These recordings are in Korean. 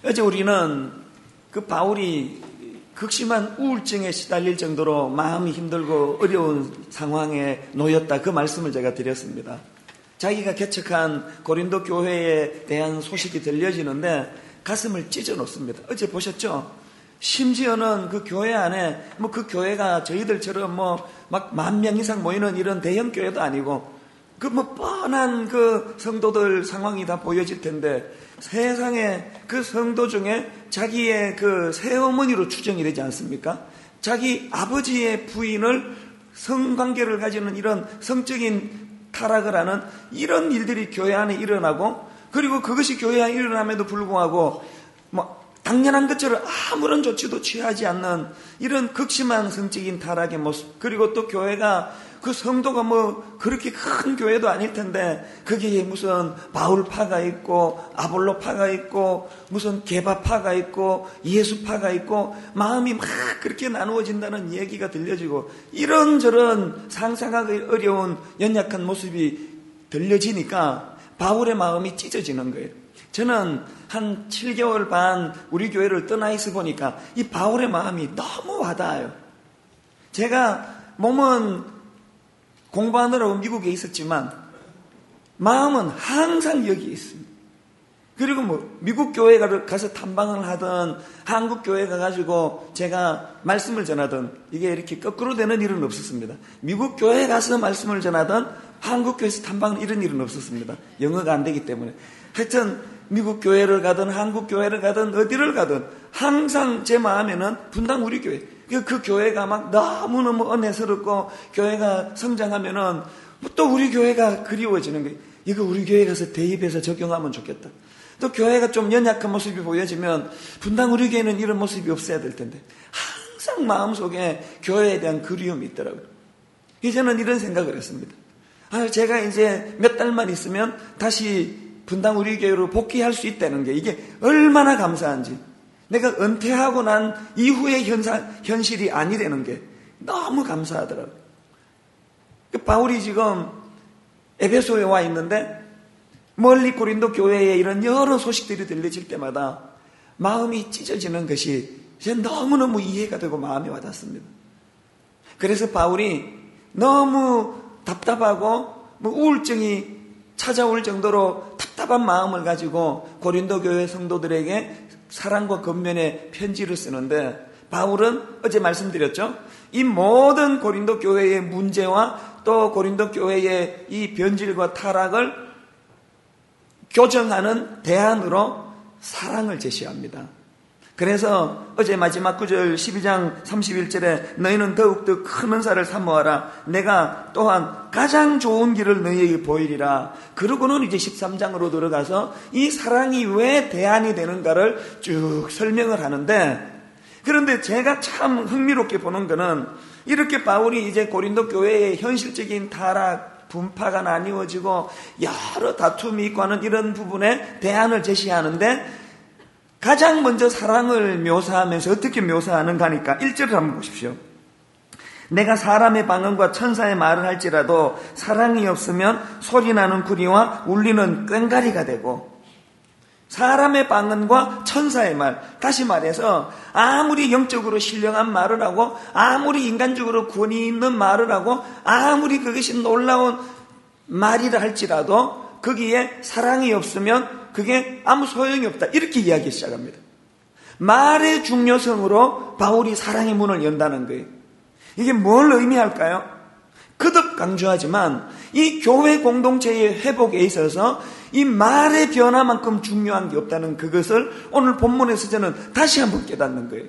어제 우리는 그 바울이 극심한 우울증에 시달릴 정도로 마음이 힘들고 어려운 상황에 놓였다, 그 말씀을 제가 드렸습니다. 자기가 개척한 고린도 교회에 대한 소식이 들려지는데 가슴을 찢어 놓습니다. 어제 보셨죠? 심지어는 그 교회 안에 그 교회가 저희들처럼 막 10,000명 이상 모이는 이런 대형 교회도 아니고 뻔한 그 성도들 상황이 다 보여질 텐데 세상에 그 성도 중에 자기의 그 새어머니로 추정이 되지 않습니까? 자기 아버지의 부인을 성관계를 가지는 이런 성적인 타락을 하는 이런 일들이 교회 안에 일어나고, 그리고 그것이 교회 안에 일어남에도 불구하고 당연한 것처럼 아무런 조치도 취하지 않는 이런 극심한 성적인 타락의 모습, 그리고 또 교회가 그 성도가 그렇게 큰 교회도 아닐 텐데 거기에 무슨 바울파가 있고 아볼로파가 있고 무슨 게바파가 있고 예수파가 있고 마음이 막 그렇게 나누어진다는 얘기가 들려지고 이런저런 상상하기 어려운 연약한 모습이 들려지니까 바울의 마음이 찢어지는 거예요. 저는 한 7개월 반 우리 교회를 떠나 있어 보니까 이 바울의 마음이 너무 와닿아요. 제가 몸은 공부하느라고 미국에 있었지만 마음은 항상 여기에 있습니다. 그리고 미국 교회에 가서 탐방을 하든 한국 교회에 가가지고 제가 말씀을 전하든 이게 이렇게 거꾸로 되는 일은 없었습니다. 미국 교회에 가서 말씀을 전하든 한국 교회에서 탐방을 이런 일은 없었습니다. 영어가 안 되기 때문에. 하여튼 미국 교회를 가든 한국 교회를 가든 어디를 가든 항상 제 마음에는 분당 우리 교회, 그 교회가 막 너무너무 은혜스럽고 교회가 성장하면은 또 우리 교회가 그리워지는 거예요. 이거 우리 교회 가서 대입해서 적용하면 좋겠다. 또 교회가 좀 연약한 모습이 보여지면 분당 우리 교회는 이런 모습이 없어야 될 텐데 항상 마음속에 교회에 대한 그리움이 있더라고요. 이제는 이런 생각을 했습니다. 제가 이제 몇 달만 있으면 다시 분당 우리 교회로 복귀할 수 있다는 게 이게 얼마나 감사한지, 내가 은퇴하고 난 이후의 현실이 아니라는 게 너무 감사하더라고요. 바울이 지금 에베소에 와 있는데 멀리 고린도 교회에 이런 여러 소식들이 들려질 때마다 마음이 찢어지는 것이 너무너무 이해가 되고 마음이 와닿습니다. 그래서 바울이 너무 답답하고 우울증이 찾아올 정도로 답답한 마음을 가지고 고린도 교회 성도들에게 사랑과 권면의 편지를 쓰는데, 바울은 어제 말씀드렸죠. 이 모든 고린도 교회의 문제와 또 고린도 교회의 이 변질과 타락을 교정하는 대안으로 사랑을 제시합니다. 그래서 어제 마지막 구절 12장 31절에 너희는 더욱더 큰 은사를 사모하라. 내가 또한 가장 좋은 길을 너희에게 보이리라. 그러고는 이제 13장으로 들어가서 이 사랑이 왜 대안이 되는가를 쭉 설명을 하는데, 그런데 제가 참 흥미롭게 보는 거는 이렇게 바울이 이제 고린도 교회의 현실적인 타락, 분파가 나뉘어지고 여러 다툼이 있고 하는 이런 부분에 대안을 제시하는데 가장 먼저 사랑을 묘사하면서 어떻게 묘사하는가 하니까 1절을 한번 보십시오. 내가 사람의 방언과 천사의 말을 할지라도 사랑이 없으면 소리나는 구리와 울리는 꽹가리가 되고, 사람의 방언과 천사의 말, 다시 말해서 아무리 영적으로 신령한 말을 하고 아무리 인간적으로 권위 있는 말을 하고 아무리 그것이 놀라운 말이라 할지라도 거기에 사랑이 없으면 그게 아무 소용이 없다, 이렇게 이야기 시작합니다. 말의 중요성으로 바울이 사랑의 문을 연다는 거예요. 이게 뭘 의미할까요? 거듭 강조하지만 이 교회 공동체의 회복에 있어서 이 말의 변화만큼 중요한 게 없다는 그것을 오늘 본문에서 저는 다시 한번 깨닫는 거예요.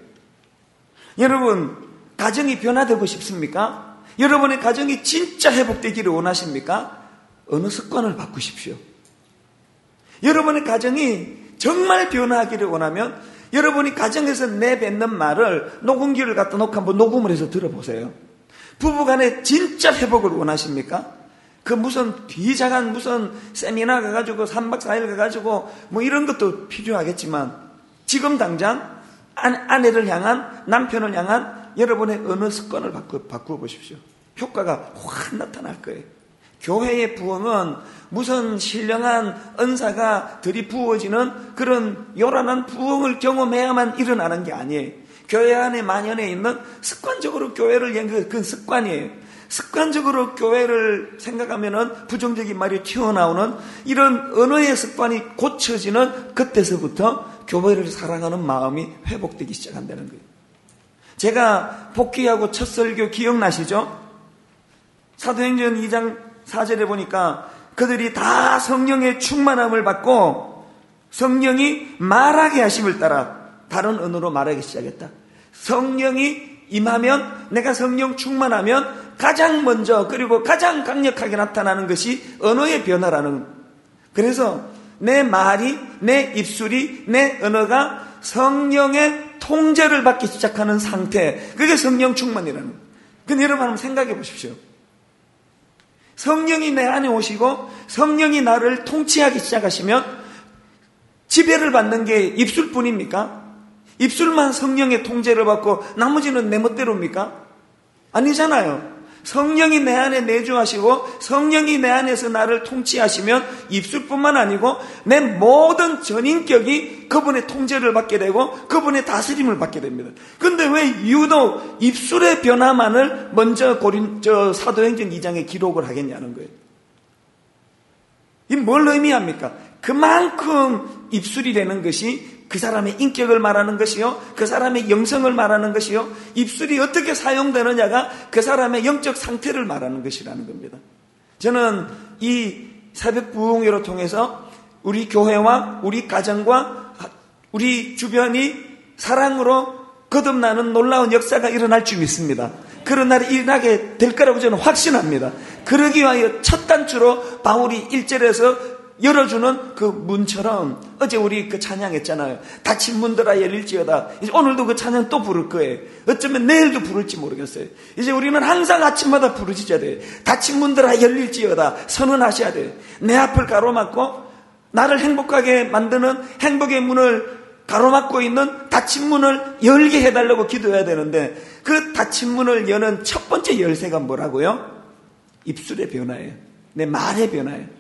여러분, 가정이 변화되고 싶습니까? 여러분의 가정이 진짜 회복되기를 원하십니까? 어느 습관을 바꾸십시오. 여러분의 가정이 정말 변화하기를 원하면 여러분이 가정에서 내뱉는 말을 녹음기를 갖다 놓고 한번 녹음을 해서 들어보세요. 부부간에 진짜 회복을 원하십니까? 그 무슨 비장한 무슨 세미나 가가지고 3박 4일 가가지고 이런 것도 필요하겠지만 지금 당장 아내를 향한, 남편을 향한 여러분의 어느 습관을 바꾸어 보십시오. 효과가 확 나타날 거예요. 교회의 부흥은 무슨 신령한 은사가 들이부어지는 그런 요란한 부흥을 경험해야만 일어나는 게 아니에요. 교회 안에 만연해 있는 습관적으로 교회를 연구하는 그 습관이에요. 습관적으로 교회를 생각하면은 부정적인 말이 튀어나오는 이런 언어의 습관이 고쳐지는 그때서부터 교회를 사랑하는 마음이 회복되기 시작한다는 거예요. 제가 복귀하고 첫 설교 기억나시죠? 사도행전 2장 4절에 보니까 그들이 다 성령의 충만함을 받고 성령이 말하게 하심을 따라 다른 언어로 말하기 시작했다. 성령이 임하면, 내가 성령 충만하면 가장 먼저 그리고 가장 강력하게 나타나는 것이 언어의 변화라는. 그래서 내 말이, 내 입술이, 내 언어가 성령의 통제를 받기 시작하는 상태, 그게 성령 충만이라는. 근데 여러분 한번 생각해 보십시오. 성령이 내 안에 오시고 성령이 나를 통치하기 시작하시면 지배를 받는 게 입술뿐입니까? 입술만 성령의 통제를 받고 나머지는 내 멋대로입니까? 아니잖아요. 성령이 내 안에 내주하시고 성령이 내 안에서 나를 통치하시면 입술뿐만 아니고 내 모든 전인격이 그분의 통제를 받게 되고 그분의 다스림을 받게 됩니다. 그런데 왜 유독 입술의 변화만을 먼저 사도행전 2장에 기록을 하겠냐는 거예요. 이 뭘 의미합니까? 그만큼 입술이 되는 것이 그 사람의 인격을 말하는 것이요, 그 사람의 영성을 말하는 것이요, 입술이 어떻게 사용되느냐가 그 사람의 영적 상태를 말하는 것이라는 겁니다. 저는 이 새벽 부흥회를 통해서 우리 교회와 우리 가정과 우리 주변이 사랑으로 거듭나는 놀라운 역사가 일어날 줄 믿습니다. 그런 날이 일어나게 될 거라고 저는 확신합니다. 그러기 위하여 첫 단추로 바울이 1절에서 열어주는 그 문처럼, 어제 우리 그 찬양했잖아요. 닫힌 문들아 열릴지어다. 이제 오늘도 그 찬양 또 부를 거예요. 어쩌면 내일도 부를지 모르겠어요. 이제 우리는 항상 아침마다 부르짖어야 돼요. 닫힌 문들아 열릴지어다 선언하셔야 돼요. 내 앞을 가로막고 나를 행복하게 만드는 행복의 문을 가로막고 있는 닫힌 문을 열게 해달라고 기도해야 되는데, 그 닫힌 문을 여는 첫 번째 열쇠가 뭐라고요? 입술의 변화예요. 내 말의 변화예요.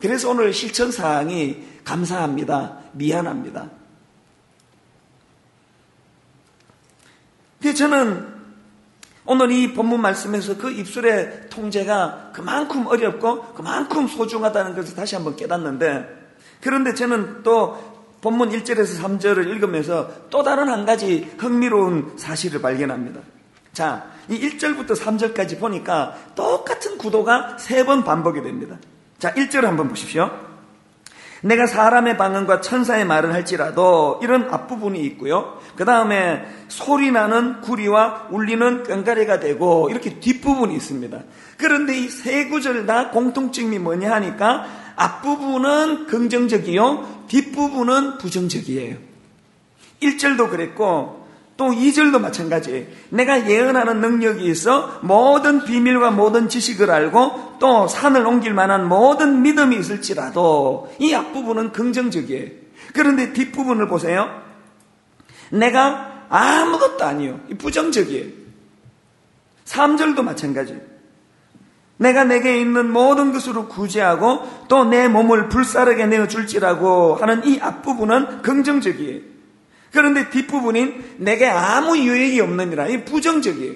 그래서 오늘 실천사항이 감사합니다, 미안합니다. 그래서 저는 오늘 이 본문 말씀에서 그 입술의 통제가 그만큼 어렵고 그만큼 소중하다는 것을 다시 한번 깨닫는데, 그런데 저는 또 본문 1절에서 3절을 읽으면서 또 다른 한 가지 흥미로운 사실을 발견합니다. 자, 이 1절부터 3절까지 보니까 똑같은 구도가 3번 반복이 됩니다. 자, 1절을 한번 보십시오. 내가 사람의 방언과 천사의 말을 할지라도, 이런 앞부분이 있고요. 그 다음에 소리나는 구리와 울리는 꽹과리가 되고, 이렇게 뒷부분이 있습니다. 그런데 이 세 구절 다 공통점이 뭐냐 하니까 앞부분은 긍정적이요, 뒷부분은 부정적이에요. 1절도 그랬고 또 2절도 마찬가지예요. 내가 예언하는 능력이 있어 모든 비밀과 모든 지식을 알고 또 산을 옮길 만한 모든 믿음이 있을지라도, 이 앞부분은 긍정적이에요. 그런데 뒷부분을 보세요. 내가 아무것도 아니요, 부정적이에요. 3절도 마찬가지예요. 내가 내게 있는 모든 것으로 구제하고 또 내 몸을 불사르게 내어줄지라고 하는 이 앞부분은 긍정적이에요. 그런데 뒷부분인 내게 아무 유익이 없느니라, 이 부정적이에요.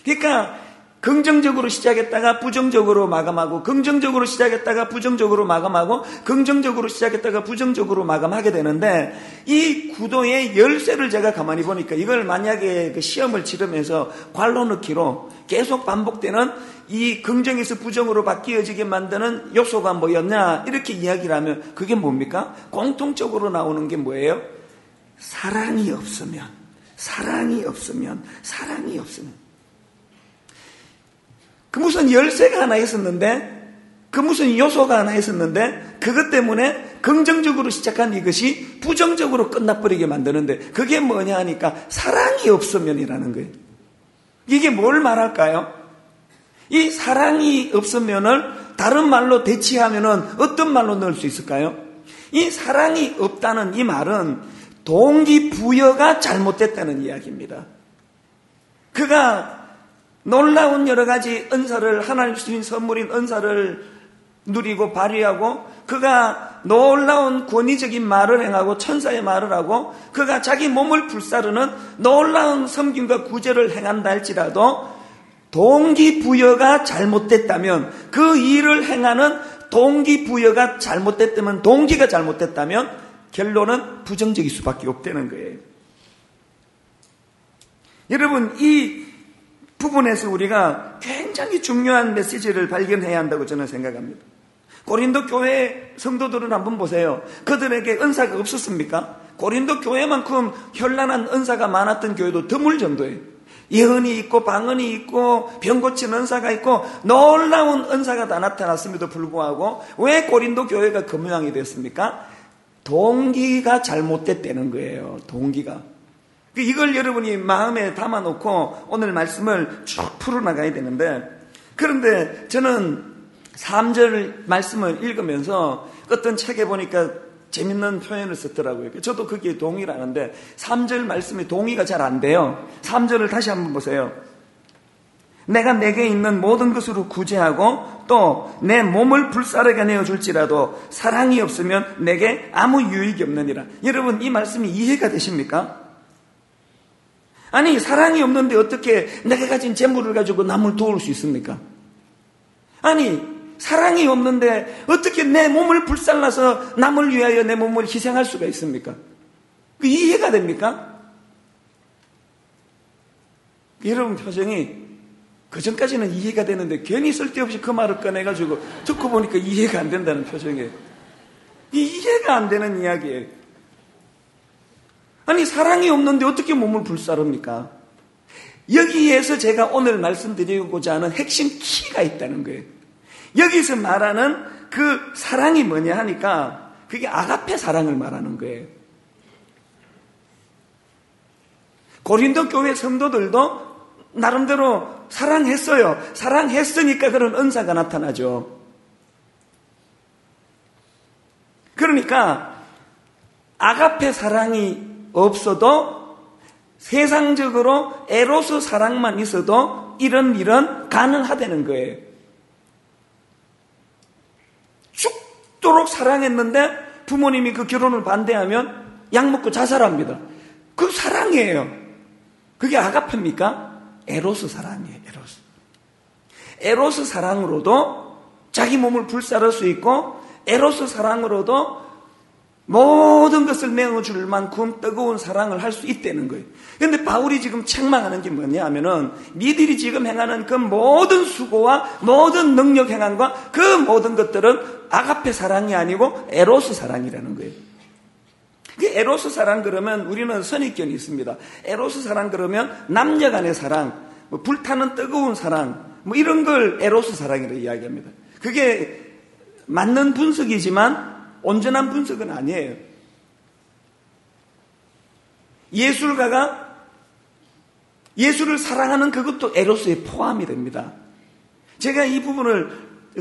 그러니까 긍정적으로 시작했다가 부정적으로 마감하고, 긍정적으로 시작했다가 부정적으로 마감하고, 긍정적으로 시작했다가 부정적으로 마감하게 되는데, 이 구도의 열쇠를 제가 가만히 보니까, 이걸 만약에 그 시험을 치르면서 괄호 넣기로 계속 반복되는 이 긍정에서 부정으로 바뀌어지게 만드는 요소가 뭐였냐, 이렇게 이야기를 하면 그게 뭡니까? 공통적으로 나오는 게 뭐예요? 사랑이 없으면. 그 무슨 열쇠가 하나 있었는데, 그 무슨 요소가 하나 있었는데, 그것 때문에 긍정적으로 시작한 이것이 부정적으로 끝나버리게 만드는데, 그게 뭐냐 하니까 사랑이 없으면이라는 거예요. 이게 뭘 말할까요? 이 사랑이 없으면을 다른 말로 대치하면은 어떤 말로 넣을 수 있을까요? 이 사랑이 없다는 이 말은 동기부여가 잘못됐다는 이야기입니다. 그가 놀라운 여러 가지 은사를, 하나님 주신 선물인 은사를 누리고 발휘하고, 그가 놀라운 권위적인 말을 행하고 천사의 말을 하고, 그가 자기 몸을 불사르는 놀라운 섬김과 구제를 행한다 할지라도 동기부여가 잘못됐다면, 그 일을 행하는 동기부여가 잘못됐다면, 동기가 잘못됐다면 결론은 부정적일 수밖에 없다는 거예요. 여러분, 이 부분에서 우리가 굉장히 중요한 메시지를 발견해야 한다고 저는 생각합니다. 고린도 교회 성도들은 한번 보세요. 그들에게 은사가 없었습니까? 고린도 교회만큼 현란한 은사가 많았던 교회도 드물 정도예요. 예언이 있고 방언이 있고 병 고치는 은사가 있고 놀라운 은사가 다 나타났음에도 불구하고 왜 고린도 교회가 그 모양이 됐습니까? 동기가 잘못됐다는 거예요. 동기가. 이걸 여러분이 마음에 담아놓고 오늘 말씀을 쭉 풀어나가야 되는데, 그런데 저는 3절 말씀을 읽으면서 어떤 책에 보니까 재밌는 표현을 썼더라고요. 저도 거기에 동의를 하는데 3절 말씀에 동의가 잘 안 돼요. 3절을 다시 한번 보세요. 내가 내게 있는 모든 것으로 구제하고 또 내 몸을 불사르게 내어줄지라도 사랑이 없으면 내게 아무 유익이 없느니라. 여러분, 이 말씀이 이해가 되십니까? 아니, 사랑이 없는데 어떻게 내가 가진 재물을 가지고 남을 도울 수 있습니까? 아니, 사랑이 없는데 어떻게 내 몸을 불살라서 남을 위하여 내 몸을 희생할 수가 있습니까? 그 이해가 됩니까? 여러분 표정이 그전까지는 이해가 되는데 괜히 쓸데없이 그 말을 꺼내가지고 듣고 보니까 이해가 안 된다는 표정이에요. 이해가 안 되는 이야기예요. 아니, 사랑이 없는데 어떻게 몸을 불사릅니까? 여기에서 제가 오늘 말씀드리고자 하는 핵심 키가 있다는 거예요. 여기서 말하는 그 사랑이 뭐냐 하니까 그게 아가페 사랑을 말하는 거예요. 고린도 교회 성도들도 나름대로 사랑했어요. 사랑했으니까 그런 은사가 나타나죠. 그러니까 아가페 사랑이 없어도 세상적으로 에로스 사랑만 있어도 이런 일은 가능하다는 거예요. 죽도록 사랑했는데 부모님이 그 결혼을 반대하면 약 먹고 자살합니다. 그 사랑이에요. 그게 아가페입니까? 에로스 사랑이에요. 에로스 사랑으로도 자기 몸을 불사를 수 있고 에로스 사랑으로도 모든 것을 내어줄 만큼 뜨거운 사랑을 할 수 있다는 거예요. 그런데 바울이 지금 책망하는 게 뭐냐 하면은 니들이 지금 행하는 그 모든 수고와 모든 능력 행함과 그 모든 것들은 아가페 사랑이 아니고 에로스 사랑이라는 거예요. 그 에로스 사랑 그러면 우리는 선입견이 있습니다. 에로스 사랑 그러면 남녀 간의 사랑, 뭐 불타는 뜨거운 사랑, 뭐 이런 걸 에로스 사랑이라고 이야기합니다. 그게 맞는 분석이지만 온전한 분석은 아니에요. 예술가가 예술을 사랑하는 그것도 에로스에 포함이 됩니다. 제가 이 부분을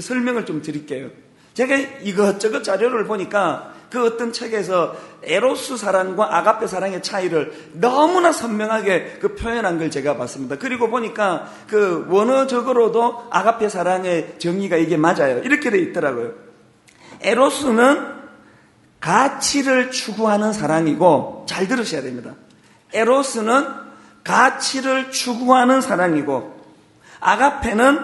설명을 좀 드릴게요. 제가 이것저것 자료를 보니까 그 어떤 책에서 에로스 사랑과 아가페 사랑의 차이를 너무나 선명하게 그 표현한 걸 제가 봤습니다. 그리고 보니까 그 원어적으로도 아가페 사랑의 정의가 이게 맞아요. 이렇게 돼 있더라고요. 에로스는 가치를 추구하는 사랑이고, 잘 들으셔야 됩니다. 에로스는 가치를 추구하는 사랑이고, 아가페는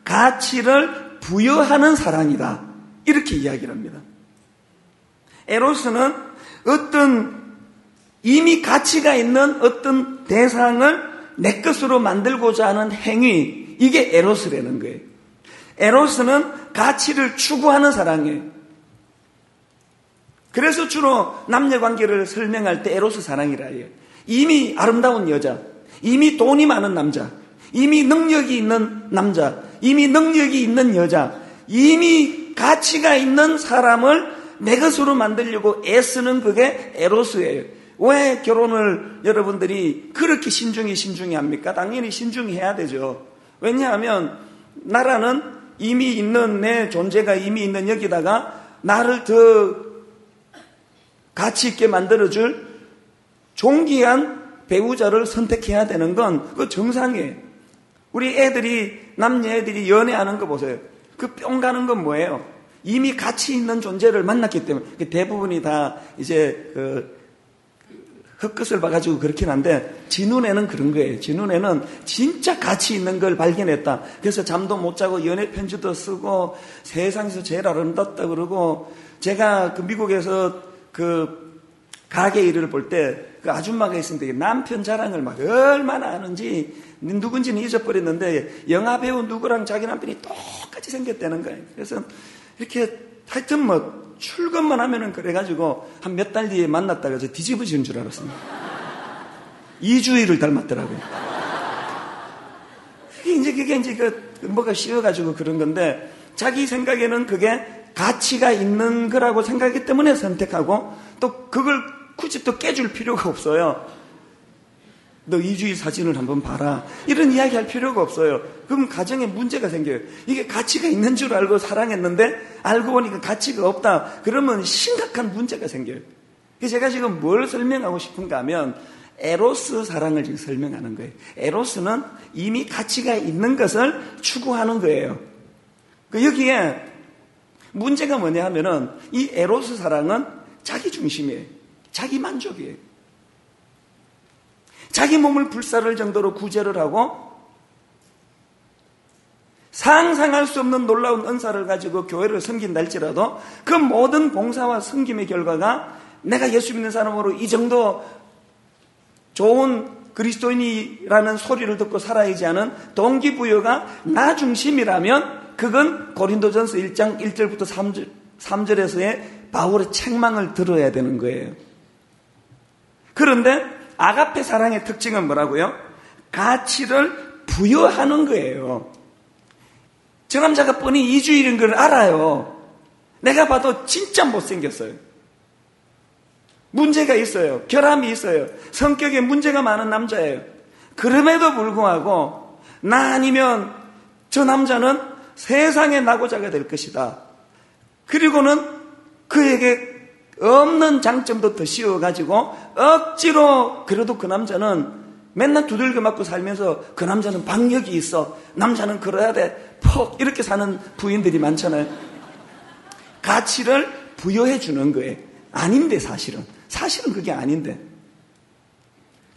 가치를 부여하는 사랑이다. 이렇게 이야기를 합니다. 에로스는 어떤 이미 가치가 있는 어떤 대상을 내 것으로 만들고자 하는 행위, 이게 에로스라는 거예요. 에로스는 가치를 추구하는 사랑이에요. 그래서 주로 남녀관계를 설명할 때 에로스 사랑이라 해요. 이미 아름다운 여자, 이미 돈이 많은 남자, 이미 능력이 있는 남자, 이미 능력이 있는 여자, 이미 가치가 있는 사람을 내 것으로 만들려고 애쓰는 그게 에로스예요. 왜 결혼을 여러분들이 그렇게 신중히 합니까? 당연히 신중히 해야 되죠. 왜냐하면 나라는 이미 있는 내 존재가 이미 있는 여기다가 나를 더 가치 있게 만들어줄 존귀한 배우자를 선택해야 되는 건 그 정상이에요. 우리 애들이, 남녀애들이 연애하는 거 보세요. 그 뿅 가는 건 뭐예요? 이미 가치 있는 존재를 만났기 때문에. 대부분이 다 이제 헛것을 봐가지고 그렇긴 한데, 지 눈에는 그런 거예요. 지 눈에는 진짜 가치 있는 걸 발견했다. 그래서 잠도 못 자고 연애 편지도 쓰고 세상에서 제일 아름답다 그러고, 제가 그 미국에서 그 가게 일을 볼 때 그 아줌마가 있었는데 남편 자랑을 막 얼마나 하는지 누군지는 잊어버렸는데 영화배우 누구랑 자기 남편이 똑같이 생겼다는 거예요. 그래서 이렇게 하여튼 뭐 출근만 하면은 그래가지고 한 몇 달 뒤에 만났다가 저 뒤집어지는 줄 알았습니다. 이주일을 닮았더라고요. 그게 이제 뭐가 씌워가지고 그런 건데, 자기 생각에는 그게 가치가 있는 거라고 생각하기 때문에 선택하고, 또 그걸 굳이 또 깨줄 필요가 없어요. 너 이주일 사진을 한번 봐라, 이런 이야기 할 필요가 없어요. 그럼 가정에 문제가 생겨요. 이게 가치가 있는 줄 알고 사랑했는데 알고 보니까 가치가 없다, 그러면 심각한 문제가 생겨요. 그래서 제가 지금 뭘 설명하고 싶은가 하면 에로스 사랑을 지금 설명하는 거예요. 에로스는 이미 가치가 있는 것을 추구하는 거예요. 여기에 문제가 뭐냐 하면은 이 에로스 사랑은 자기 중심이에요. 자기 만족이에요. 자기 몸을 불사를 정도로 구제를 하고 상상할 수 없는 놀라운 은사를 가지고 교회를 섬긴다 할지라도 그 모든 봉사와 섬김의 결과가 내가 예수 믿는 사람으로 이 정도 좋은 그리스도인이라는 소리를 듣고 살아야지 하는 동기부여가 나 중심이라면, 그건 고린도전서 1장 1절부터 3절에서의 바울의 책망을 들어야 되는 거예요. 그런데 아가페 사랑의 특징은 뭐라고요? 가치를 부여하는 거예요. 저 남자가 뻔히 이주일인 걸 알아요. 내가 봐도 진짜 못생겼어요. 문제가 있어요. 결함이 있어요. 성격에 문제가 많은 남자예요. 그럼에도 불구하고 나 아니면 저 남자는 세상의 낙오자가 될 것이다. 그리고는 그에게 없는 장점도 더 씌워가지고 억지로, 그래도 그 남자는 맨날 두들겨 맞고 살면서 그 남자는 박력이 있어, 남자는 그래야 돼, 퍽 이렇게 사는 부인들이 많잖아요. 가치를 부여해 주는 거예요. 아닌데 사실은 그게 아닌데.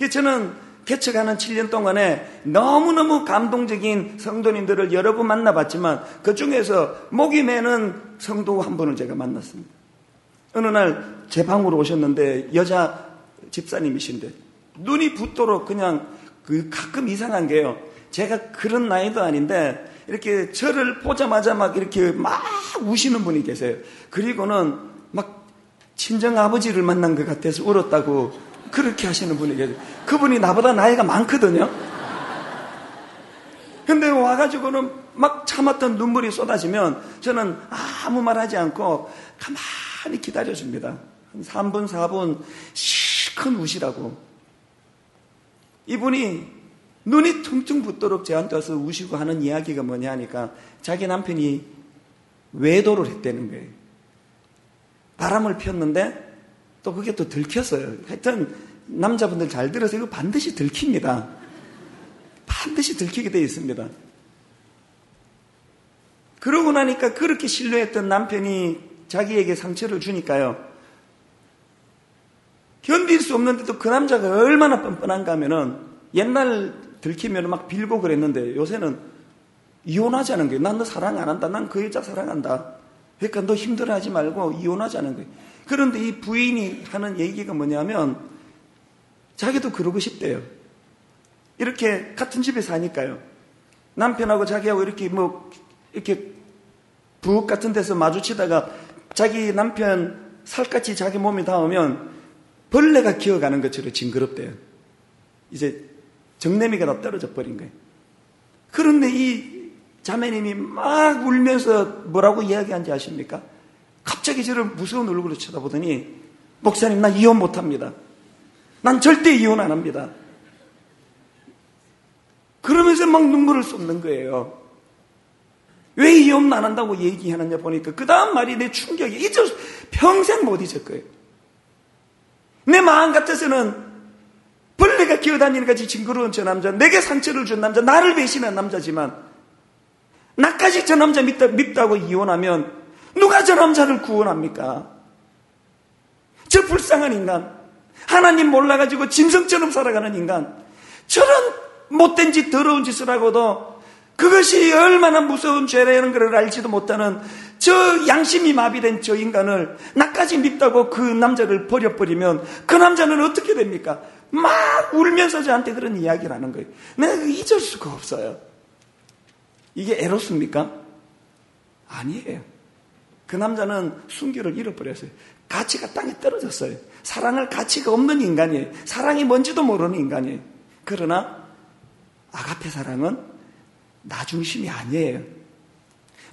저는 개척하는 7년 동안에 너무너무 감동적인 성도님들을 여러 번 만나봤지만 그 중에서 목이 매는 성도 한 분을 제가 만났습니다. 어느 날 제 방으로 오셨는데 여자 집사님이신데 눈이 붓도록 그냥 가끔 이상한 게요. 제가 그런 나이도 아닌데 이렇게 저를 보자마자 막 이렇게 막 우시는 분이 계세요. 그리고는 막 친정 아버지를 만난 것 같아서 울었다고 그렇게 하시는 분이 계세요. 그분이 나보다 나이가 많거든요. 근데 와가지고는 막 참았던 눈물이 쏟아지면 저는 아무 말 하지 않고 가만히 기다려줍니다. 한 3분, 4분 실컷 우시라고. 이분이 눈이 퉁퉁 붓도록 저한테 와서 우시고 하는 이야기가 뭐냐 하니까 자기 남편이 외도를 했다는 거예요. 바람을 피웠는데 또 그게 또 들켰어요. 하여튼 남자분들 잘 들어서 이거 반드시 들킵니다. 반드시 들키게 되어 있습니다. 그러고 나니까 그렇게 신뢰했던 남편이 자기에게 상처를 주니까요, 견딜 수 없는데도 그 남자가 얼마나 뻔뻔한가 하면은, 옛날 들키면 막 빌고 그랬는데 요새는 이혼하자는 거예요. 난 너 사랑 안 한다. 난 그 여자 사랑한다. 그러니까 너 힘들어하지 말고 이혼하자는 거예요. 그런데 이 부인이 하는 얘기가 뭐냐면 자기도 그러고 싶대요. 이렇게 같은 집에 사니까요. 남편하고 자기하고 이렇게 이렇게 부엌 같은 데서 마주치다가 자기 남편 살갗이 자기 몸에 닿으면 벌레가 기어가는 것처럼 징그럽대요. 이제 정내미가 다 떨어져 버린 거예요. 그런데 이 자매님이 막 울면서 뭐라고 이야기한지 아십니까? 갑자기 저를 무서운 얼굴로 쳐다보더니, 목사님, 나 이혼 못합니다. 난 절대 이혼 안 합니다. 그러면서 막 눈물을 쏟는 거예요. 왜 이혼 안 한다고 얘기하느냐 보니까 그 다음 말이 내 충격이 평생 못 잊을 거예요. 내 마음 같아서는 벌레 내가 기어다니는 같이 징그러운 저 남자, 내게 상처를 준 남자, 나를 배신한 남자지만 나까지 저 남자 밉다고 이혼하면 누가 저 남자를 구원합니까? 저 불쌍한 인간, 하나님 몰라가지고 짐승처럼 살아가는 인간, 저런 못된 짓, 더러운 짓을 하고도 그것이 얼마나 무서운 죄라는 걸 알지도 못하는 저 양심이 마비된 저 인간을 나까지 밉다고 그 남자를 버려버리면 그 남자는 어떻게 됩니까? 막 울면서 저한테 그런 이야기를 하는 거예요. 내가 잊을 수가 없어요. 이게 에로스입니까? 아니에요. 그 남자는 순결을 잃어버렸어요. 가치가 땅에 떨어졌어요. 사랑할 가치가 없는 인간이에요. 사랑이 뭔지도 모르는 인간이에요. 그러나 아가페 사랑은 나 중심이 아니에요.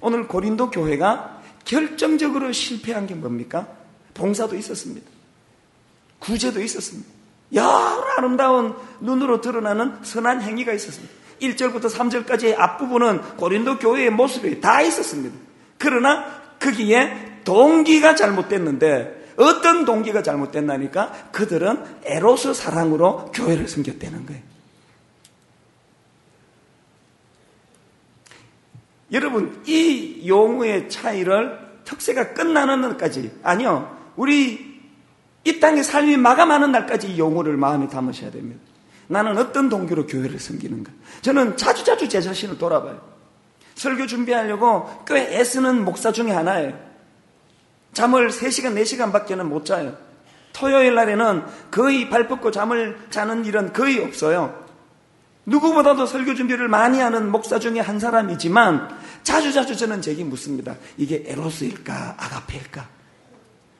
오늘 고린도 교회가 결정적으로 실패한 게 뭡니까? 봉사도 있었습니다. 구제도 있었습니다. 여러 아름다운 눈으로 드러나는 선한 행위가 있었습니다. 1절부터 3절까지의 앞부분은 고린도 교회의 모습이 다 있었습니다. 그러나 거기에 동기가 잘못됐는데 어떤 동기가 잘못됐나니까 그들은 에로스 사랑으로 교회를 섬겼다는 거예요. 여러분, 이 용어의 차이를 특세가 끝나는 날까지, 아니요, 우리 이 땅의 삶이 마감하는 날까지 이 용어를 마음에 담으셔야 됩니다. 나는 어떤 동기로 교회를 섬기는가? 저는 자주자주 제 자신을 돌아봐요. 설교 준비하려고 꽤 애쓰는 목사 중에 하나예요. 잠을 3시간, 4시간밖에는 못 자요. 토요일 날에는 거의 발 뻗고 잠을 자는 일은 거의 없어요. 누구보다도 설교 준비를 많이 하는 목사 중에 한 사람이지만 자주자주 저는 제게 묻습니다. 이게 에로스일까 아가페일까?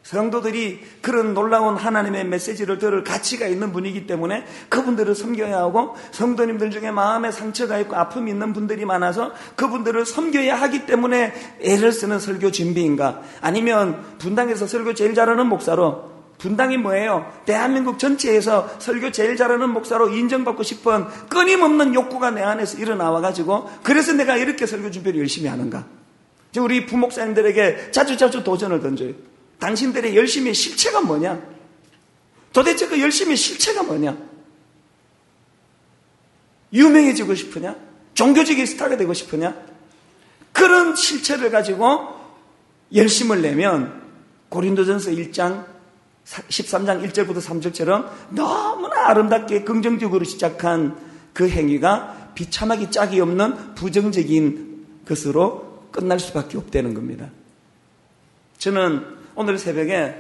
성도들이 그런 놀라운 하나님의 메시지를 들을 가치가 있는 분이기 때문에 그분들을 섬겨야 하고, 성도님들 중에 마음에 상처가 있고 아픔이 있는 분들이 많아서 그분들을 섬겨야 하기 때문에 애를 쓰는 설교 준비인가? 아니면 분당에서 설교 제일 잘하는 목사로, 분당이 뭐예요? 대한민국 전체에서 설교 제일 잘하는 목사로 인정받고 싶은 끊임없는 욕구가 내 안에서 일어나와가지고 그래서 내가 이렇게 설교 준비를 열심히 하는가? 우리 부목사님들에게 자주자주 도전을 던져요. 당신들의 열심의 실체가 뭐냐? 도대체 그 열심의 실체가 뭐냐? 유명해지고 싶으냐? 종교적인 스타가 되고 싶으냐? 그런 실체를 가지고 열심을 내면 고린도전서 1장 13장 1절부터 3절처럼 너무나 아름답게 긍정적으로 시작한 그 행위가 비참하기 짝이 없는 부정적인 것으로 끝날 수밖에 없다는 겁니다. 저는 오늘 새벽에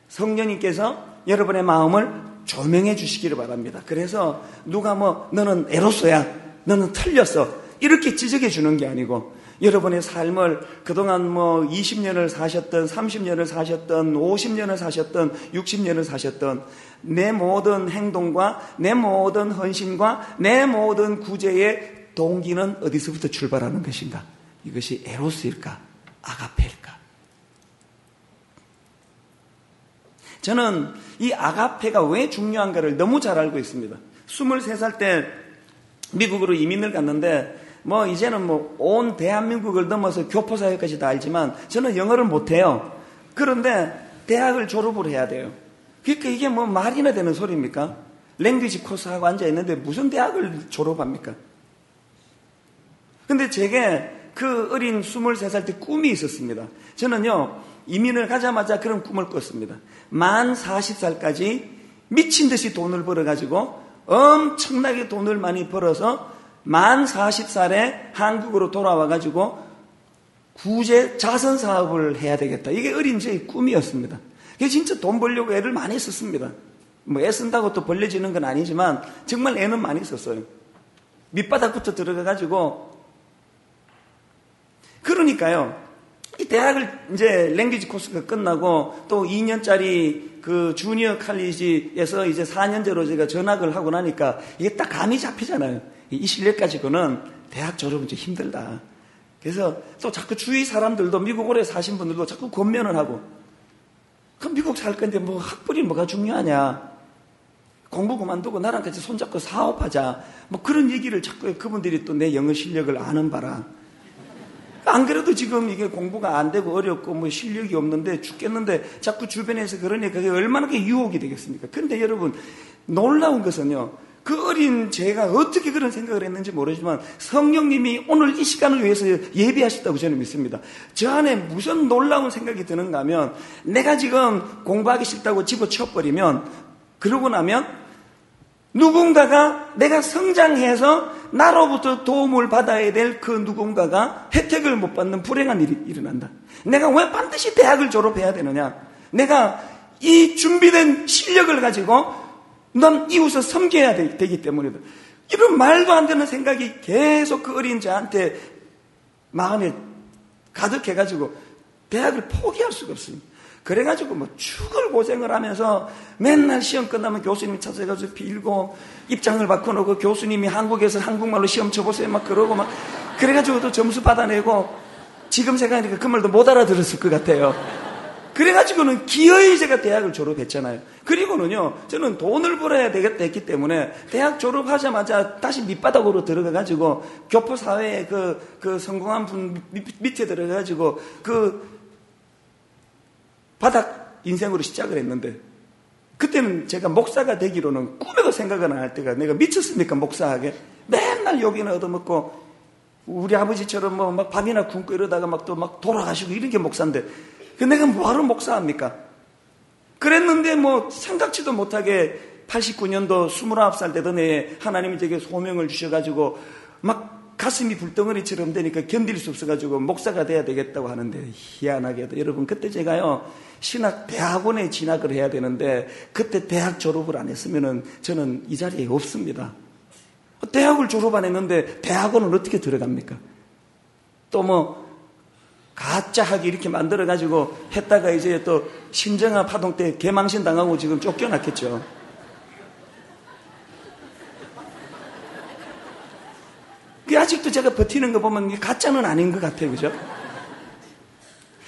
성령님께서 여러분의 마음을 조명해 주시기를 바랍니다. 그래서 누가 너는 에로스야, 너는 틀렸어, 이렇게 지적해 주는 게 아니고, 여러분의 삶을 그동안 20년을 사셨던, 30년을 사셨던, 50년을 사셨던, 60년을 사셨던 내 모든 행동과 내 모든 헌신과 내 모든 구제의 동기는 어디서부터 출발하는 것인가? 이것이 에로스일까? 아가페일까? 저는 이 아가페가 왜 중요한가를 너무 잘 알고 있습니다. 23살 때 미국으로 이민을 갔는데 이제는 온 대한민국을 넘어서 교포사회까지 다 알지만 저는 영어를 못해요. 그런데 대학을 졸업을 해야 돼요. 그러니까 이게 말이나 되는 소리입니까? 랭귀지 코스하고 앉아있는데 무슨 대학을 졸업합니까? 근데 제게 그 어린 23살 때 꿈이 있었습니다. 저는요, 이민을 가자마자 그런 꿈을 꿨습니다. 만 40살까지 미친 듯이 돈을 벌어가지고 엄청나게 돈을 많이 벌어서 만 40살에 한국으로 돌아와가지고 구제 자선 사업을 해야 되겠다. 이게 어린 저의 꿈이었습니다. 그게 진짜 돈 벌려고 애를 많이 썼습니다. 애 쓴다고 또 벌려지는 건 아니지만 정말 애는 많이 썼어요. 밑바닥부터 들어가가지고. 그러니까요, 이 대학을 이제 랭귀지 코스가 끝나고 또 2년짜리 그 주니어 칼리지에서 이제 4년제로 제가 전학을 하고 나니까 이게 딱 감이 잡히잖아요. 이 실력 가지고는 대학 졸업은 좀 힘들다. 그래서 또 자꾸 주위 사람들도, 미국 오래 사신 분들도 자꾸 권면을 하고, 그럼 미국 살 건데 학벌이 뭐가 중요하냐? 공부 그만두고 나랑 같이 손잡고 사업하자. 그런 얘기를 자꾸 그분들이 또 내 영어 실력을 아는 바라. 안 그래도 지금 이게 공부가 안 되고 어렵고 실력이 없는데 죽겠는데 자꾸 주변에서 그러니 그게 얼마나 유혹이 되겠습니까? 그런데 여러분, 놀라운 것은요, 그 어린 제가 어떻게 그런 생각을 했는지 모르지만 성령님이 오늘 이 시간을 위해서 예비하셨다고 저는 믿습니다. 저 안에 무슨 놀라운 생각이 드는가 하면 내가 지금 공부하기 싫다고 집어쳐버리면 그러고 나면 누군가가 내가 성장해서 나로부터 도움을 받아야 될 그 누군가가 혜택을 못 받는 불행한 일이 일어난다. 내가 왜 반드시 대학을 졸업해야 되느냐? 내가 이 준비된 실력을 가지고 넌 이웃을 섬겨야 되기 때문이다. 이런 말도 안 되는 생각이 계속 그 어린 저한테 마음에 가득해가지고 대학을 포기할 수가 없습니다. 그래가지고 뭐 죽을 고생을 하면서 맨날 시험 끝나면 교수님이 찾아가지고 빌고 입장을 바꿔놓고 교수님이 한국에서 한국말로 시험 쳐보세요 막 그러고 막 그래가지고 또 점수 받아내고 지금 생각하니까 그 말도 못 알아들었을 것 같아요. 그래가지고는 기어이 제가 대학을 졸업했잖아요. 그리고는요, 저는 돈을 벌어야 되겠다 했기 때문에 대학 졸업하자마자 다시 밑바닥으로 들어가가지고 교포사회에 그 성공한 분 밑에 들어가가지고 그 바닥 인생으로 시작을 했는데 그때는 제가 목사가 되기로는 꿈에도 생각은 안 할 때가 내가 미쳤습니까, 목사하게? 맨날 욕이나 얻어먹고 우리 아버지처럼 뭐 막 밥이나 굶고 이러다가 막 또 막 돌아가시고 이런 게 목사인데 내가 뭐하러 목사합니까? 그랬는데 뭐 생각지도 못하게 89년도 29살 되던 해에 하나님이 제게 소명을 주셔가지고 막 가슴이 불덩어리처럼 되니까 견딜 수 없어가지고 목사가 돼야 되겠다고 하는데 희한하게도 여러분 그때 제가요 신학 대학원에 진학을 해야 되는데 그때 대학 졸업을 안 했으면은 저는 이 자리에 없습니다. 대학을 졸업 안 했는데 대학원은 어떻게 들어갑니까? 또 뭐 가짜하게 이렇게 만들어가지고 했다가 이제 또 신정아 파동 때 개망신 당하고 지금 쫓겨났겠죠. 아직도 제가 버티는 거 보면 가짜는 아닌 것 같아요. 그죠?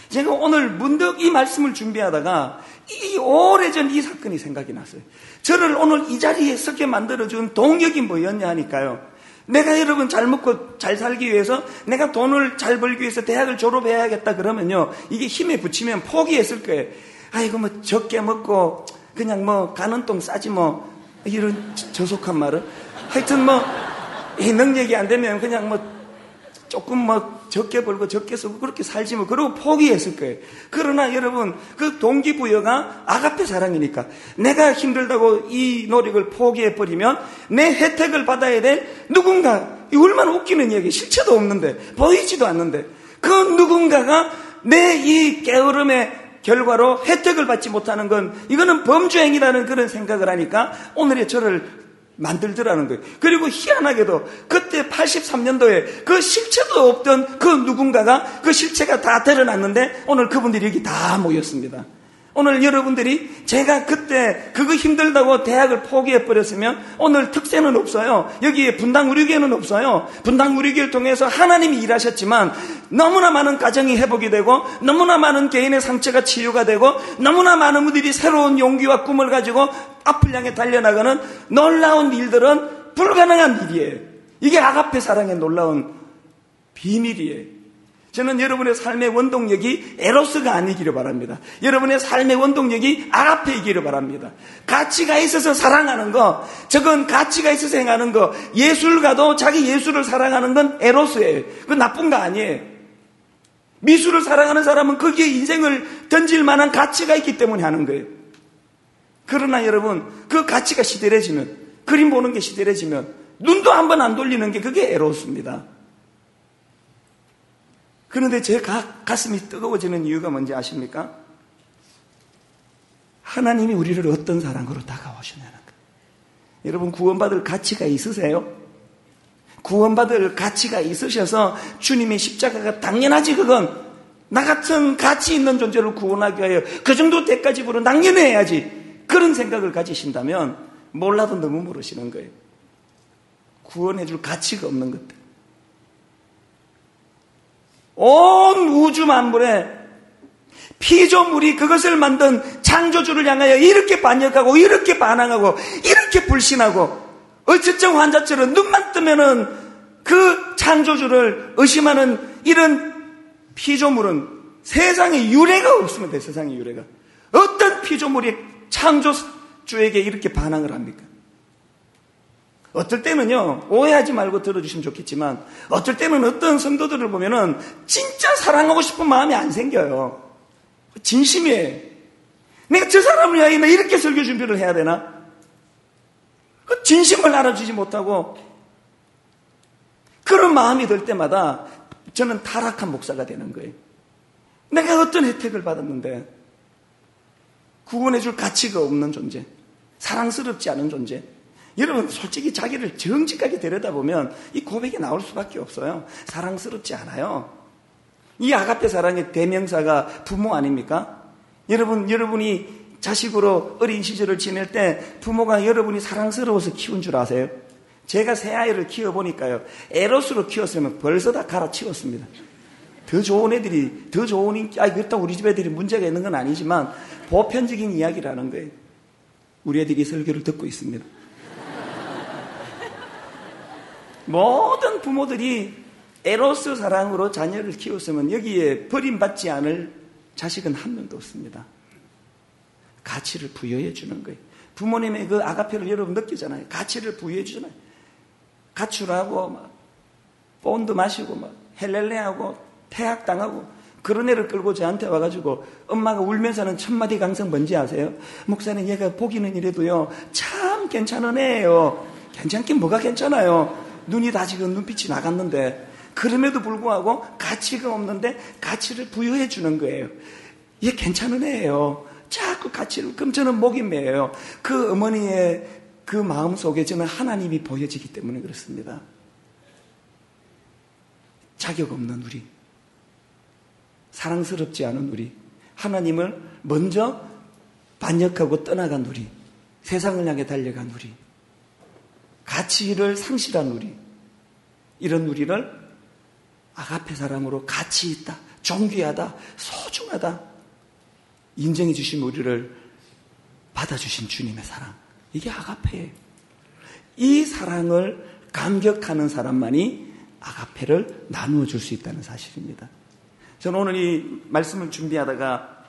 제가 오늘 문득 이 말씀을 준비하다가 이 오래전 이 사건이 생각이 났어요. 저를 오늘 이 자리에 서게 만들어준 동력이 뭐였냐 하니까요. 내가 여러분 잘 먹고 잘 살기 위해서 내가 돈을 잘 벌기 위해서 대학을 졸업해야겠다 그러면요. 이게 힘에 붙이면 포기했을 거예요. 아이고 뭐 적게 먹고 그냥 뭐 가는 똥 싸지 뭐 이런 저속한 말을. 하여튼 뭐 이 능력이 안 되면 그냥 뭐 조금 뭐 적게 벌고 적게 쓰고 그렇게 살지 뭐 그러고 포기했을 거예요. 그러나 여러분 그 동기부여가 아가페 사랑이니까 내가 힘들다고 이 노력을 포기해버리면 내 혜택을 받아야 될 누군가 이 얼마나 웃기는 얘기 실체도 없는데 보이지도 않는데 그 누군가가 내 이 게으름의 결과로 혜택을 받지 못하는 건 이거는 범죄행위라는 그런 생각을 하니까 오늘의 저를 만들더라는 거예요. 그리고 희한하게도 그때 83년도에 그 실체도 없던 그 누군가가 그 실체가 다 드러났는데 오늘 그분들이 여기 다 모였습니다. 오늘 여러분들이 제가 그때 그거 힘들다고 대학을 포기해버렸으면 오늘 특세는 없어요. 여기에 분당우리교회는 없어요. 분당우리교회를 통해서 하나님이 일하셨지만 너무나 많은 가정이 회복이 되고 너무나 많은 개인의 상처가 치유가 되고 너무나 많은 분들이 새로운 용기와 꿈을 가지고 앞을 향해 달려나가는 놀라운 일들은 불가능한 일이에요. 이게 아가페 사랑의 놀라운 비밀이에요. 저는 여러분의 삶의 원동력이 에로스가 아니기를 바랍니다. 여러분의 삶의 원동력이 아가페이기를 바랍니다. 가치가 있어서 사랑하는 거, 저건 가치가 있어서 행하는 거, 예술가도 자기 예술을 사랑하는 건 에로스예요. 그건 나쁜 거 아니에요. 미술을 사랑하는 사람은 거기에 인생을 던질 만한 가치가 있기 때문에 하는 거예요. 그러나 여러분, 그 가치가 시들해지면, 그림 보는 게 시들해지면, 눈도 한 번 안 돌리는 게 그게 에로스입니다. 그런데 제 가슴이 뜨거워지는 이유가 뭔지 아십니까? 하나님이 우리를 어떤 사랑으로 다가오시냐는 거예요. 여러분 구원받을 가치가 있으세요? 구원받을 가치가 있으셔서 주님의 십자가가 당연하지 그건 나 같은 가치 있는 존재를 구원하기 위하여 그 정도 대가 지불로 낭연해야지 그런 생각을 가지신다면 몰라도 너무 모르시는 거예요. 구원해줄 가치가 없는 것들. 온 우주 만물에 피조물이 그것을 만든 창조주를 향하여 이렇게 반역하고 이렇게 반항하고 이렇게 불신하고 어쨌든 환자처럼 눈만 뜨면은 그 창조주를 의심하는 이런 피조물은 세상에 유례가 없습니다. 세상에 유례가. 어떤 피조물이 창조주에게 이렇게 반항을 합니까? 어떨 때는요, 오해하지 말고 들어주시면 좋겠지만, 어떨 때는 어떤 성도들을 보면은 진짜 사랑하고 싶은 마음이 안 생겨요. 진심이에요. 내가 저 사람을 위하여 이렇게 설교 준비를 해야 되나? 그 진심을 알아주지 못하고, 그런 마음이 들 때마다 저는 타락한 목사가 되는 거예요. 내가 어떤 혜택을 받았는데, 구원해줄 가치가 없는 존재, 사랑스럽지 않은 존재. 여러분 솔직히 자기를 정직하게 들여다보면 이 고백이 나올 수밖에 없어요. 사랑스럽지 않아요. 이 아가페 사랑의 대명사가 부모 아닙니까? 여러분이 자식으로 어린 시절을 지낼 때 부모가 여러분이 사랑스러워서 키운 줄 아세요? 제가 새 아이를 키워보니까요, 에로스로 키웠으면 벌써 다 갈아치웠습니다. 더 좋은 애들이, 더 좋은 그렇다고 우리 집 애들이 문제가 있는 건 아니지만 보편적인 이야기라는 거예요. 우리 애들이 설교를 듣고 있습니다. 모든 부모들이 에로스 사랑으로 자녀를 키웠으면 여기에 버림받지 않을 자식은 한 명도 없습니다. 가치를 부여해 주는 거예요. 부모님의 그 아가페를 여러분 느끼잖아요. 가치를 부여해 주잖아요. 가출하고 막 본드 마시고 막 헬렐레하고 퇴학당하고 그런 애를 끌고 저한테 와가지고 엄마가 울면서 하는 첫마디 강성 뭔지 아세요? 목사님, 얘가 보기는 이래도요 참 괜찮은 애예요. 괜찮긴 뭐가 괜찮아요. 눈이 다 지금 눈빛이 나갔는데, 그럼에도 불구하고 가치가 없는데 가치를 부여해 주는 거예요. 얘 괜찮은 애예요. 자꾸 가치를. 그럼 저는 목이 메어요. 그 어머니의 그 마음 속에 저는 하나님이 보여지기 때문에 그렇습니다. 자격 없는 우리, 사랑스럽지 않은 우리, 하나님을 먼저 반역하고 떠나간 우리, 세상을 향해 달려간 우리, 가치를 상실한 우리, 이런 우리를 아가페 사랑으로 가치 있다, 존귀하다, 소중하다 인정해 주신 우리를 받아주신 주님의 사랑, 이게 아가페예요. 이 사랑을 감격하는 사람만이 아가페를 나누어 줄 수 있다는 사실입니다. 저는 오늘 이 말씀을 준비하다가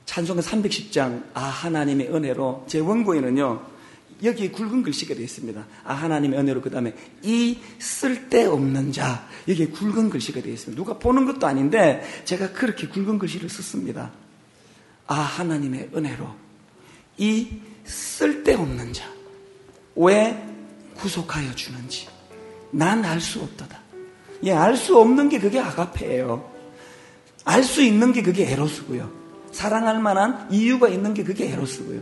찬송가 310장 하나님의 은혜로, 제 원고에는요 여기 굵은 글씨가 되어 있습니다. 하나님의 은혜로, 그 다음에 이 쓸데없는 자, 여기에 굵은 글씨가 되어 있습니다. 누가 보는 것도 아닌데 제가 그렇게 굵은 글씨를 썼습니다. 하나님의 은혜로 이 쓸데없는 자 왜 구속하여 주는지 난 알 수 없도다. 알 수 없는 게 그게 아가페예요. 알 수 있는 게 그게 에로스고요. 사랑할 만한 이유가 있는 게 그게 에로스고요.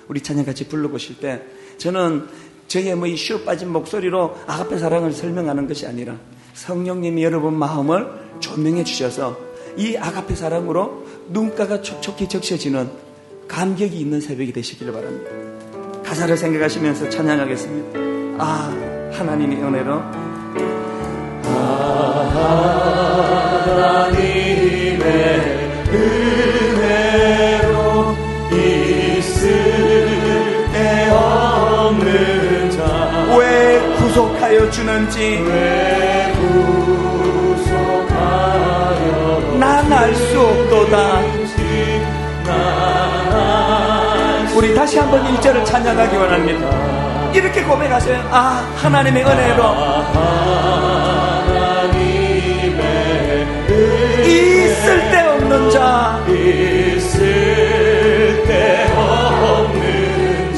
우리 찬양 같이 불러보실 때 저는 저의 이 쉬어 빠진 목소리로 아가페 사랑을 설명하는 것이 아니라 성령님이 여러분 마음을 조명해 주셔서 이 아가페 사랑으로 눈가가 촉촉히 적셔지는 감격이 있는 새벽이 되시기를 바랍니다. 가사를 생각하시면서 찬양하겠습니다. 하나님의 은혜로, 하나님의 은혜로 있을 데 없는 자 왜 구속하여 주는지, 왜 구속하여 난 알 수 없도다. 우리 다시 한번 1절을 찬양하기 원합니다. 이렇게 고백하세요. 하나님의 은혜로, 이 쓸데없는 자,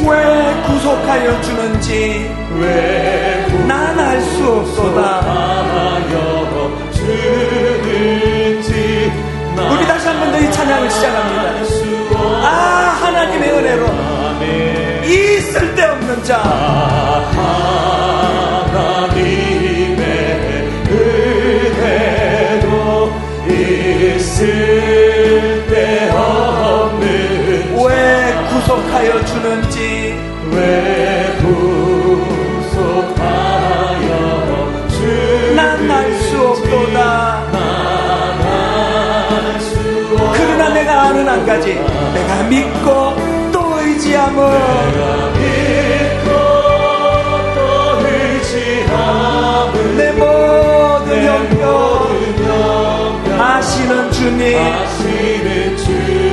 왜 구속하여 주는지 난 알 수 없도다. 우리 다시 한 번 더 이 찬양을 시작합니다. 하나님의 은혜로 이 쓸데없는 자, 하나님의 은혜로 이 쓸데없는 왜 구속하여 주는지, 왜 구속하여 주는지 난 알 수 없도다. 그러나 내가 아는 한 가지, 내가 믿고 또 의지함은, 내 모든 형편 아시는 주님,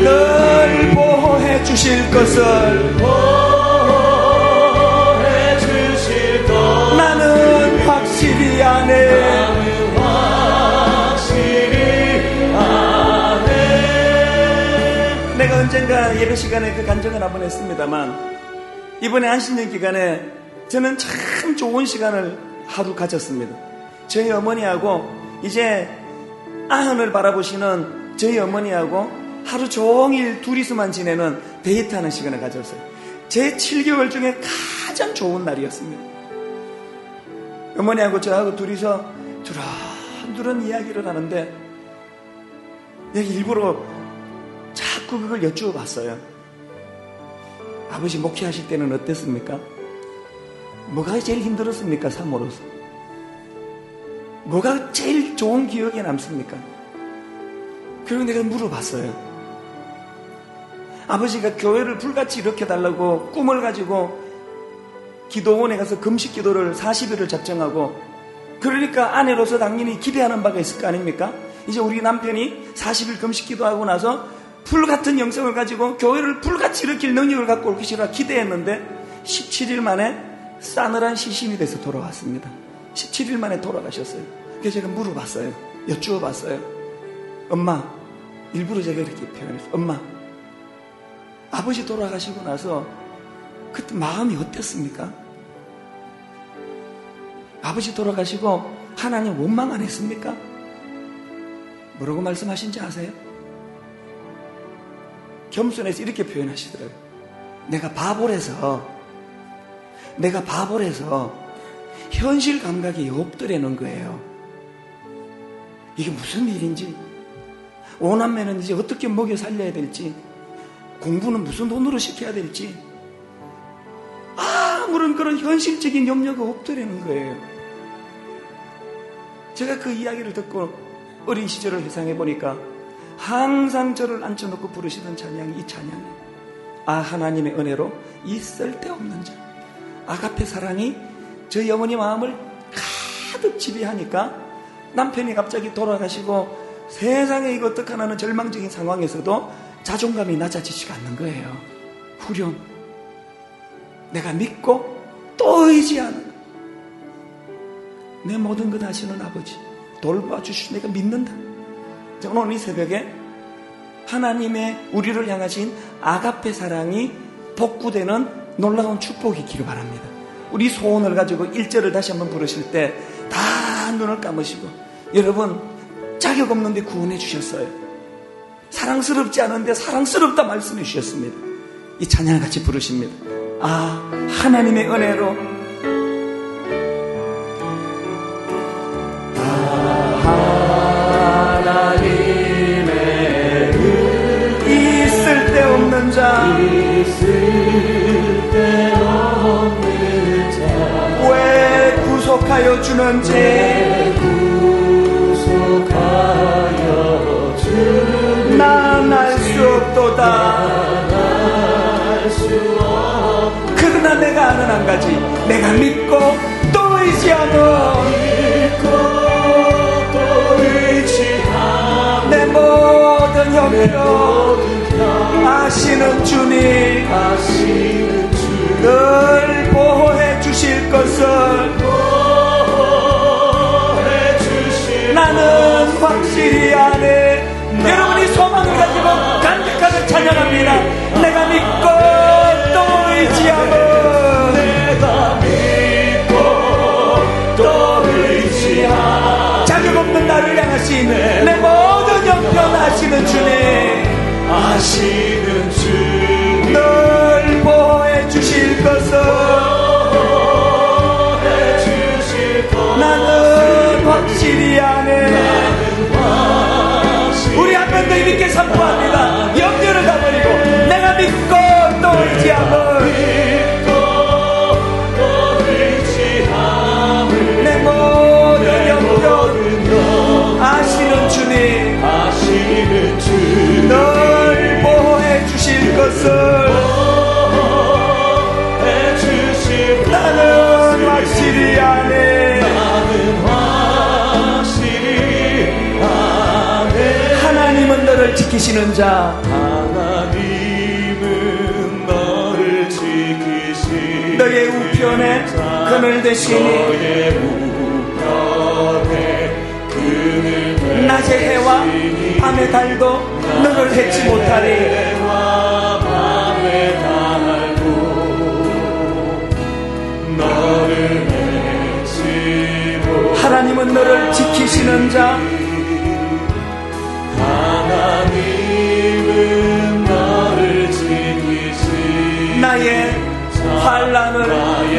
늘 보호해 주실 것을 아네. 확실히 아네. 내가 언젠가 예배 시간에 그 간증을 한번 했습니다만, 이번에 안신년 기간에 저는 참 좋은 시간을 하루 가졌습니다. 저희 어머니하고, 이제 아흔을 바라보시는 저희 어머니하고 하루 종일 둘이서만 지내는 데이트하는 시간을 가졌어요. 제 7개월 중에 가장 좋은 날이었습니다. 어머니하고 저하고 둘이서 두런두런 이야기를 하는데, 내가 일부러 자꾸 그걸 여쭈어봤어요. 아버지 목회하실 때는 어땠습니까? 뭐가 제일 힘들었습니까? 사모로서. 뭐가 제일 좋은 기억에 남습니까? 그리고 내가 물어봤어요. 아버지가 교회를 불같이 일으켜달라고 꿈을 가지고 기도원에 가서 금식 기도를 40일을 작정하고, 그러니까 아내로서 당연히 기대하는 바가 있을 거 아닙니까? 이제 우리 남편이 40일 금식 기도하고 나서 불같은 영성을 가지고 교회를 불같이 일으킬 능력을 갖고 올 것이라 기대했는데 17일 만에 싸늘한 시신이 돼서 돌아왔습니다. 17일 만에 돌아가셨어요. 그래서 제가 물어봤어요. 여쭈어봤어요. 엄마, 일부러 제가 이렇게 표현했어요. 엄마, 아버지 돌아가시고 나서 그때 마음이 어땠습니까? 아버지 돌아가시고 하나님 원망 안 했습니까? 뭐라고 말씀하신지 아세요? 겸손해서 이렇게 표현하시더라고요. 내가 바보라서 현실 감각이 없더라는 거예요. 이게 무슨 일인지, 오남매는 이제 어떻게 먹여 살려야 될지, 공부는 무슨 돈으로 시켜야 될지, 아무런 그런 현실적인 염려가 없더라는 거예요. 제가 그 이야기를 듣고 어린 시절을 회상해 보니까 항상 저를 앉혀놓고 부르시던 찬양이 이 찬양이에요. 아, 하나님의 은혜로 이 쓸데없는 자. 아가페 사랑이 저희 어머니 마음을 가득 지배하니까 남편이 갑자기 돌아가시고 세상에 이거 어떡하나는 절망적인 상황에서도 자존감이 낮아지지가 않는 거예요. 후련. 내가 믿고 또 의지하는 내 모든 것 하시는 아버지 돌봐주시 내가 믿는다. 오늘 이 새벽에 하나님의 우리를 향하신 아가페 사랑이 복구되는 놀라운 축복이 있기를 바랍니다. 우리 소원을 가지고 1절을 다시 한번 부르실 때 다 눈을 감으시고, 여러분 자격 없는데 구원해 주셨어요. 사랑스럽지 않은데 사랑스럽다 말씀해 주셨습니다. 이 찬양을 같이 부르십니다. 아, 하나님의 은혜로 이 쓸데없는 자 왜 구속하여 주는지 난 알 수 없도다. 그러나 내가 아는 한 가지, 내가 믿고 또 의지하며 내 모든 형편 아시는 주님 늘 보호해 주실 것을 나는 확실히 아네. 여러분이 소망을 가지고 간직하는 찬양합니다. 내가 믿고 또 의지하며 자격 없는 나를 향하신 내 모든 형편 아시는 주님 늘 보호해 주실 것을 나는 확실히 아네. 우리 한번 더 믿게 선포합니다. 염려를 다 버리고 내가 믿고 또 의지하며 내 모든 형편 아시는 주님 늘 보호해 주실 것을 나는 확실히 아네. 하나님은 너를 지키시는 자. 하나님은 너를 지키시는 너의 우편에 그늘 되시니 너의 우편에 낮의 해와 밤의 달도 너를 해치 못하리. 하나님은 너를 지키시는 자, 하나님은 너를 지키시니 나의 환난을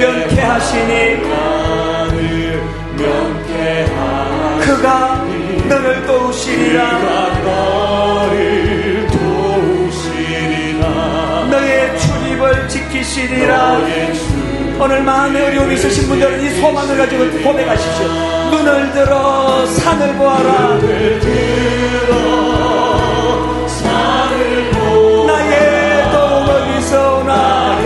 면케하시니 그가 너를 도우시리라. 너의 출입을 지키시리라. 오늘 마음에 어려움이 있으신 분들은 이 소망을 가지고 고백하십시오. 눈을 들어 산을 보아라. 나의 도움 어디서 오나?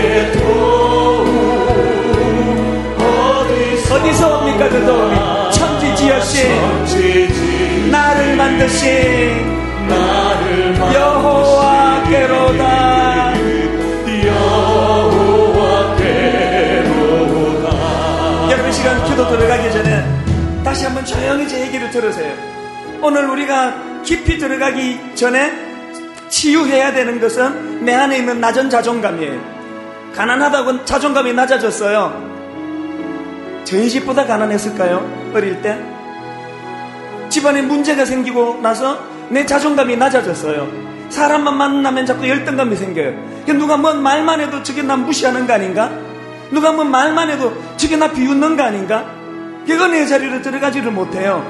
어디서 옵니까 그 도움이? 천지지으신 나를 만드신 여호와께로다. 여러분, 시간 기도 들어가기 전에 다시 한번 조용히 제 얘기를 들으세요. 오늘 우리가 깊이 들어가기 전에 치유해야 되는 것은 내 안에 있는 낮은 자존감이에요. 가난하다고 자존감이 낮아졌어요. 저희 집보다 가난했을까요? 어릴 때 집안에 문제가 생기고 나서 내 자존감이 낮아졌어요. 사람만 만나면 자꾸 열등감이 생겨요. 누가 뭔 말만 해도 저게 나 무시하는 거 아닌가? 누가 뭔 말만 해도 저게 나 비웃는 거 아닌가? 은혜의 자리로 들어가지를 못해요.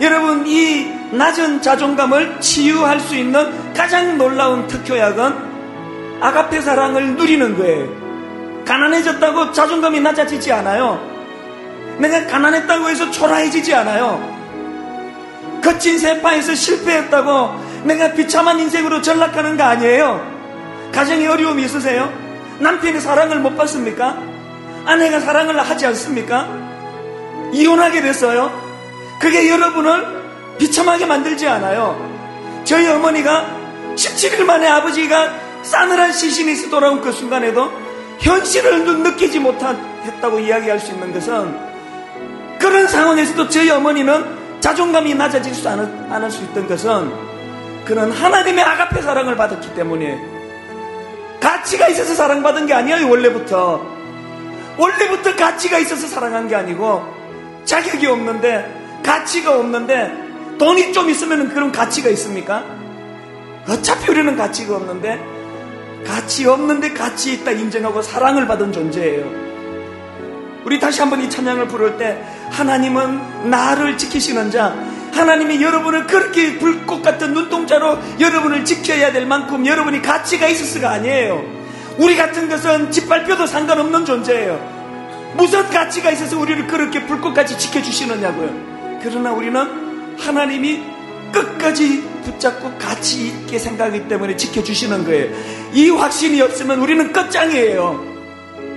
여러분, 이 낮은 자존감을 치유할 수 있는 가장 놀라운 특효약은 아가페 사랑을 누리는 거예요. 가난해졌다고 자존감이 낮아지지 않아요. 내가 가난했다고 해서 초라해지지 않아요. 거친 세파에서 실패했다고 내가 비참한 인생으로 전락하는 거 아니에요. 가정에 어려움이 있으세요? 남편이 사랑을 못 받습니까? 아내가 사랑을 하지 않습니까? 이혼하게 됐어요? 그게 여러분을 비참하게 만들지 않아요. 저희 어머니가 17일 만에 아버지가 싸늘한 시신에서 돌아온 그 순간에도 현실을 느끼지 못했다고 이야기할 수 있는 것은, 그런 상황에서도 저희 어머니는 자존감이 낮아질 수 않을 수 있던 것은 그는 하나님의 아가페 사랑을 받았기 때문에, 가치가 있어서 사랑받은 게 아니에요. 원래부터 가치가 있어서 사랑한 게 아니고, 자격이 없는데, 가치가 없는데, 돈이 좀 있으면 그런 가치가 있습니까? 어차피 우리는 가치가 없는데, 가치 있다 인정하고 사랑을 받은 존재예요. 우리 다시 한번 이 찬양을 부를 때, 하나님은 나를 지키시는 자, 하나님이 여러분을 그렇게 불꽃 같은 눈동자로 여러분을 지켜야 될 만큼 여러분이 가치가 있어서가 아니에요. 우리 같은 것은 짓밟혀도 상관없는 존재예요. 무슨 가치가 있어서 우리를 그렇게 불꽃같이 지켜주시느냐고요. 그러나 우리는 하나님이 끝까지 붙잡고 가치 있게 생각하기 때문에 지켜주시는 거예요. 이 확신이 없으면 우리는 끝장이에요.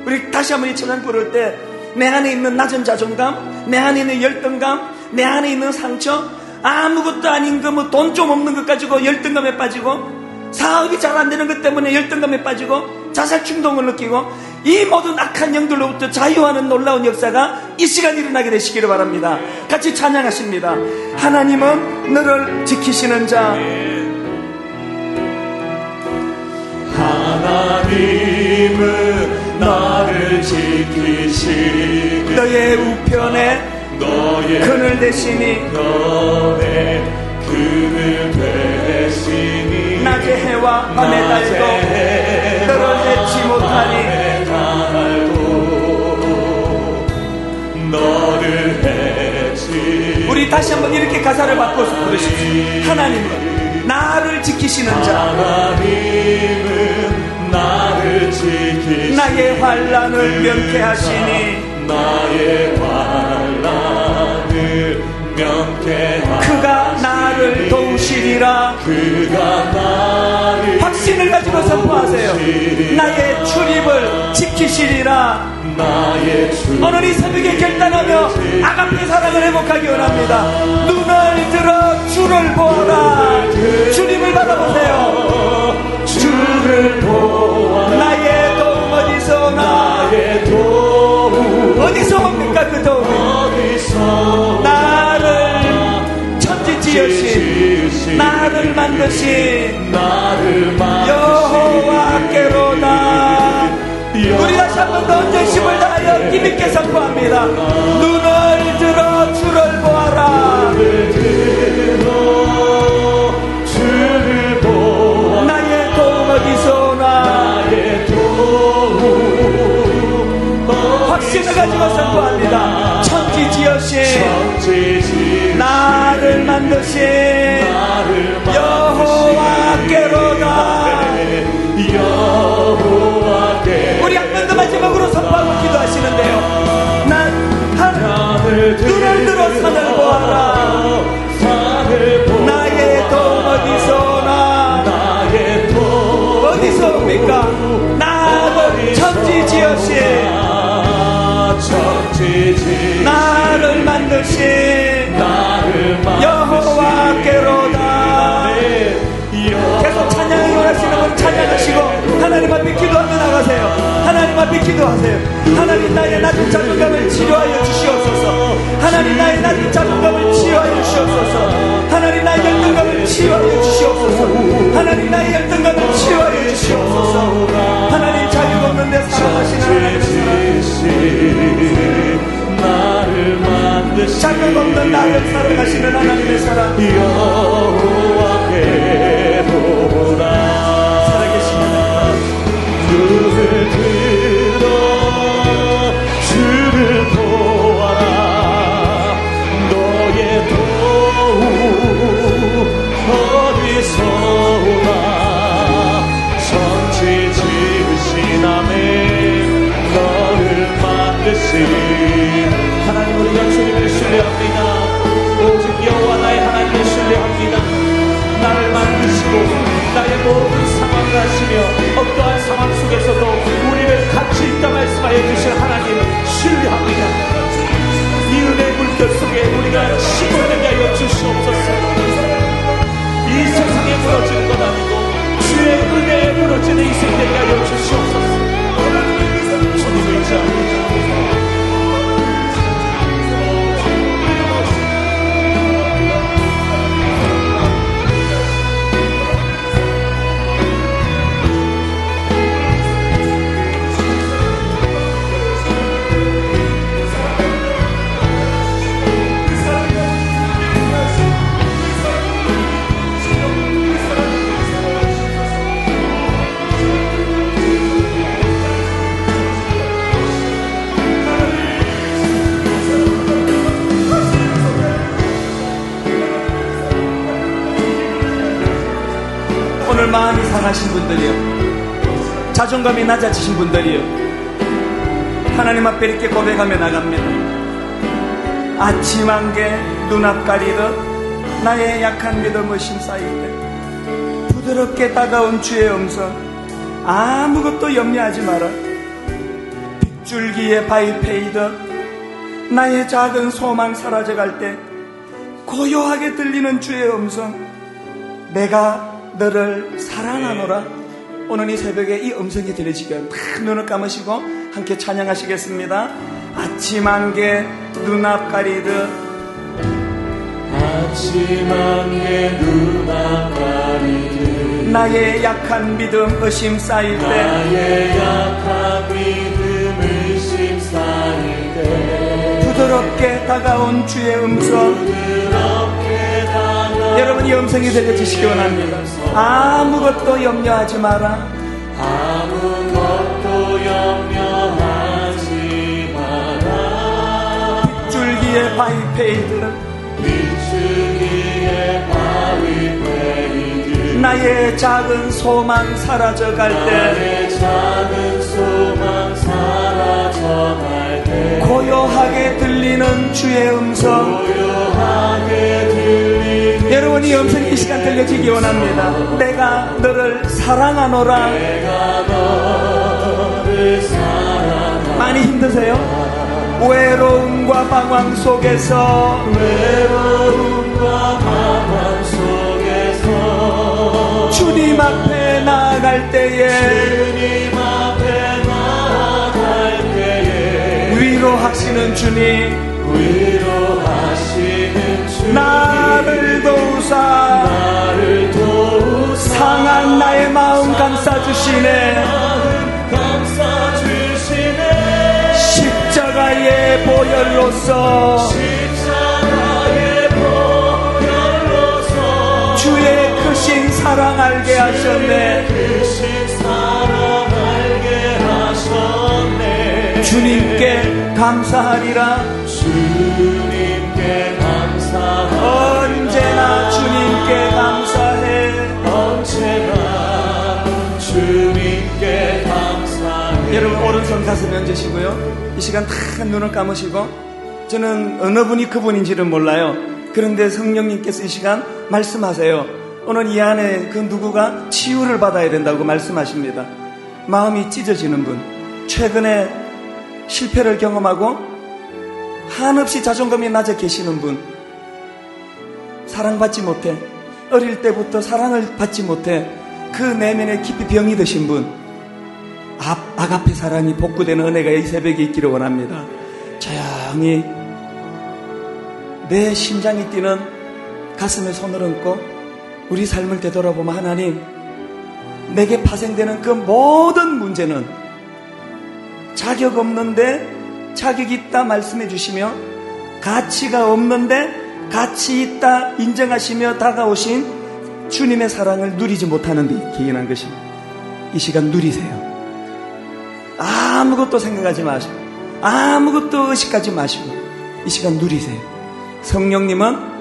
우리 다시 한번 이 찬양 부를 때, 내 안에 있는 낮은 자존감, 내 안에 있는 열등감, 내 안에 있는 상처, 아무것도 아닌 거, 뭐 돈 좀 없는 것 가지고 열등감에 빠지고, 사업이 잘 안 되는 것 때문에 열등감에 빠지고, 자살 충동을 느끼고, 이 모든 악한 영들로부터 자유하는 놀라운 역사가 이 시간 일어나게 되시기를 바랍니다. 같이 찬양하십니다. 하나님은 너를 지키시는 자, 하나님은 나를 지키시니 너의 우편에 그늘 대시니 낮의 해와 밤의 달도 너를 해치 못하니. 우리 다시 한번 이렇게 가사를 바꿔서 부르십시오. 하나님은 나를 지키시는 자, 하나님은 나를 지키시니 나의 환난을 면케하시니 나의 환난을 면케하시니 그가 나를 도우시리라. 그가 나를 확신을 가지고 선포하세요. 나의 출입을 지키시리라. 오늘 이 새벽에 결단하며 아가페 사랑을 회복하기 원합니다. 눈을 들어 주를 보아라. 주님을 바라보세요. 주를 보아라. 나의 도움 어디서 오나? 나의 도움 어디서 옵니까 그 도움이? 어디서 나를 지으신 나를 만드신 여호와께로다. 우리 다시 한 번 더 언전심을 다하여 힘있게 선포합니다. 눈을 들어 주를 보아라. 나의 도움 어디서 오나. 확신을 가지고 선포합니다. 천지 지으신 나를 만드신 여호와께로다. 우리 한 번 더 마지막으로 선포하고 기도하시는데요. 눈을 들어 산을 보아라. 나의 도움 어디서 오나. 어디서 옵니까? 나를 천지 지으신 나를 만드신 여호와께로다. 계속 찬양을 원하시는 분 찬양하시고 하나님 앞에 기도하며 나가세요. 하나님 앞에 기도하세요. 하나님 나의 낮은 자존감을 치료하여 주시옵소서. 하나님 나의 낮은 자존감을 치료하여 주시옵소서. 하나님 나의 열등감을 치료하여 주시옵소서. 하나님 나의 열등감을 치료하여 주시옵소서. 하나님 자격 없는 데 사랑하시는 하나님의 사랑, 자격 없는 나를 사랑하시는 하나님의 사랑, 살아계십니다. 눈을 들어 주를 보아라. 너의 도움 어디서 오나. 천지 지으신 아멘 너를 만드신 하나님, 우리가 주님을 신뢰합니다. 오직 여호와 나의 하나님을 신뢰합니다. 나를 만드시고 나의 모든 상황을 아시며 어떠한 상황 속에서도 우리를 같이 있다 말씀하여 주신 하나님 신뢰합니다. 이 은혜 물결 속에 우리가 시골되게 하여 주시옵소서. 이 세상에 무너지는 것 아니고 주의 은혜에 무너지는 이 생되게 하여 주시옵소서. 주님을 의지합니다. 오늘 마음이 상하신 분들이요, 자존감이 낮아지신 분들이요, 하나님 앞에 이렇게 고백하며 나갑니다. 아침 안개 눈앞 가리듯 나의 약한 믿음 의심 쌓일 때 부드럽게 다가온 주의 음성, 아무것도 염려하지 마라. 빗줄기에 바위 패이듯 나의 작은 소망 사라져갈 때 고요하게 들리는 주의 음성, 내가 너를 사랑하노라. 오늘 이 새벽에 이 음성이 들리시길 눈을 감으시고 함께 찬양하시겠습니다. 아침 안개 눈앞 가리듯 아침 안개 눈앞 가리듯 나의 약한 믿음 의심 쌓일 때 나의 약한 믿음 의심 쌓일 때 부드럽게 다가온 주의 음성, 부드럽게 다가온 여러분 이 음성이 들려주시기 원합니다. 아무것도 염려하지 마라. 아무것도 염려하지 마라. 빗줄기에 바위 패이듯 빗줄기에 바위 패이듯 나의 작은 소망 사라져갈 때 나의 작은 소망 사라져갈 때 고요하게 들리는 주의 음성, 고요하게 들리는 여러분 이 음성이 이 시간 들려지기 원합니다. 내가 너를 사랑하노라. 내가 너를 사랑하노라. 많이 힘드세요? 외로움과 방황 속에서 외로움과 방황 속에서 주님 앞에 나아갈 때에 주님 앞에 나아갈 때에 위로하시는 주님, 위로하시는 주님 나를 도우시는 나의 마음 감싸주시네. 십자가의 보혈로서 주의 크신 사랑 알게 하셨네. 주님께 감사하리라. 주님께 감사하리라. 언제나 주님께 감사해. 언제나 주님께 감사해. 여러분 오른손 가슴에 얹으시고요. 이 시간 다 눈을 감으시고, 저는 어느 분이 그분인지는 몰라요. 그런데 성령님께서 이 시간 말씀하세요. 오늘 이 안에 그 누구가 치유를 받아야 된다고 말씀하십니다. 마음이 찢어지는 분, 최근에 실패를 경험하고 한없이 자존감이 낮아 계시는 분, 사랑받지 못해, 어릴 때부터 사랑을 받지 못해 그 내면에 깊이 병이 드신 분, 아가페 사랑이 복구되는 은혜가 이 새벽에 있기를 원합니다. 조용히 내 심장이 뛰는 가슴에 손을 얹고 우리 삶을 되돌아보면, 하나님, 내게 파생되는 그 모든 문제는 자격 없는데 자격이 있다 말씀해 주시며, 가치가 없는데 가치 있다 인정하시며 다가오신 주님의 사랑을 누리지 못하는 데 기인한 것입니다. 이 시간 누리세요. 아무것도 생각하지 마시고, 아무것도 의식하지 마시고 이 시간 누리세요. 성령님은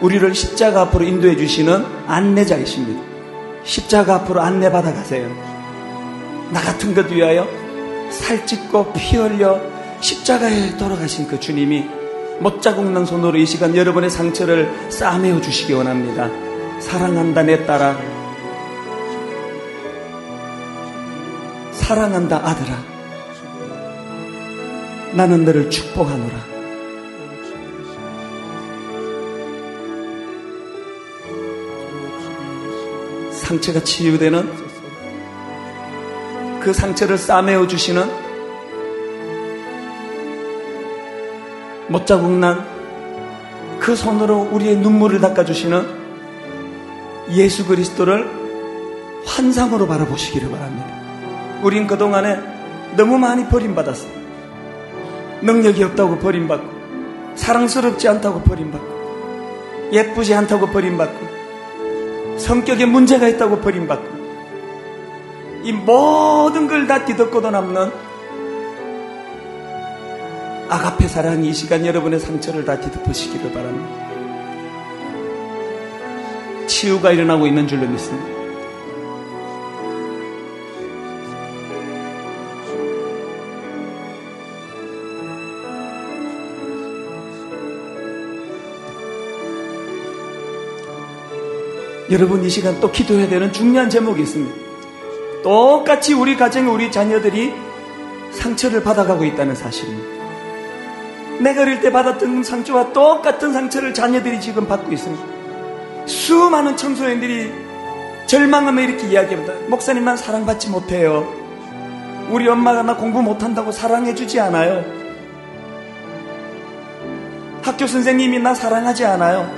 우리를 십자가 앞으로 인도해 주시는 안내자이십니다. 십자가 앞으로 안내받아 가세요. 나 같은 것 위하여 살찢고 피 흘려 십자가에 돌아가신 그 주님이 못자국난 손으로 이 시간 여러분의 상처를 싸매어 주시기 원합니다. 사랑한다 내 딸아, 사랑한다 아들아, 나는 너를 축복하노라. 상처가 치유되는, 그 상처를 싸매어 주시는, 못자국난 그 손으로 우리의 눈물을 닦아주시는 예수 그리스도를 환상으로 바라보시기를 바랍니다. 우린 그동안에 너무 많이 버림받았어요. 능력이 없다고 버림받고, 사랑스럽지 않다고 버림받고, 예쁘지 않다고 버림받고, 성격에 문제가 있다고 버림받고, 이 모든 걸 다 뒤덮고도 남는 아가페 사랑이 이 시간 여러분의 상처를 다 뒤덮으시기를 바랍니다. 치유가 일어나고 있는 줄로 믿습니다. 여러분 이 시간 또 기도해야 되는 중요한 제목이 있습니다. 똑같이 우리 가정의 우리 자녀들이 상처를 받아가고 있다는 사실입니다. 내가 어릴 때 받았던 상처와 똑같은 상처를 자녀들이 지금 받고 있습니다. 수많은 청소년들이 절망하며 이렇게 이야기합니다. 목사님, 난 사랑받지 못해요. 우리 엄마가 나 공부 못한다고 사랑해주지 않아요. 학교 선생님이 나 사랑하지 않아요.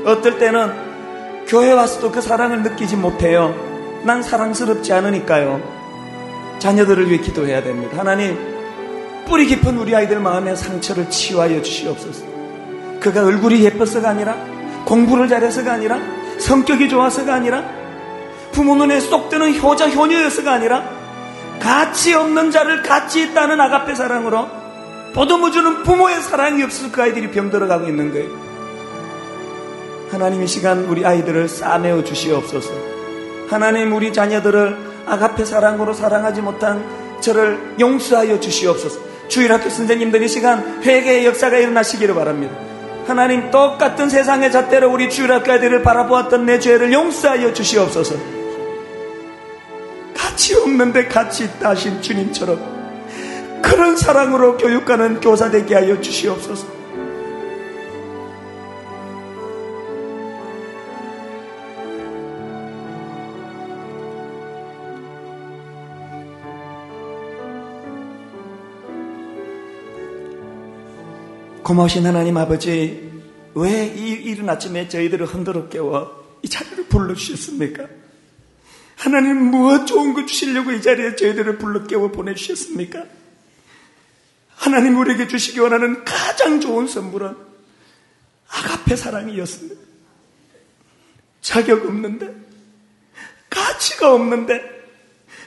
어떨 때는 교회 와서도 그 사랑을 느끼지 못해요. 난 사랑스럽지 않으니까요. 자녀들을 위해 기도해야 됩니다. 하나님, 뿌리 깊은 우리 아이들 마음의 상처를 치유하여 주시옵소서. 그가 얼굴이 예뻐서가 아니라, 공부를 잘해서가 아니라, 성격이 좋아서가 아니라, 부모 눈에 쏙 드는 효자 효녀여서가 아니라, 가치 없는 자를 가치 있다는 아가페 사랑으로 보듬어주는 부모의 사랑이 없어서 그 아이들이 병들어가고 있는 거예요. 하나님, 이 시간 우리 아이들을 싸매어 주시옵소서. 하나님, 우리 자녀들을 아가페 사랑으로 사랑하지 못한 저를 용서하여 주시옵소서. 주일학교 선생님들 이 시간 회개의 역사가 일어나시기를 바랍니다. 하나님, 똑같은 세상의 잣대로 우리 주일학교 아이들을 바라보았던 내 죄를 용서하여 주시옵소서. 가치 없는데 가치 있다 하신 주님처럼 그런 사랑으로 교육하는 교사 되게 하여 주시옵소서. 고마우신 하나님 아버지, 왜 이 이른 아침에 저희들을 흔들어 깨워 이 자리를 불러주셨습니까? 하나님 무엇 좋은 거 주시려고 이 자리에 저희들을 불러 깨워 보내주셨습니까? 하나님 우리에게 주시기 원하는 가장 좋은 선물은 아가페 사랑이었습니다. 자격 없는데, 가치가 없는데,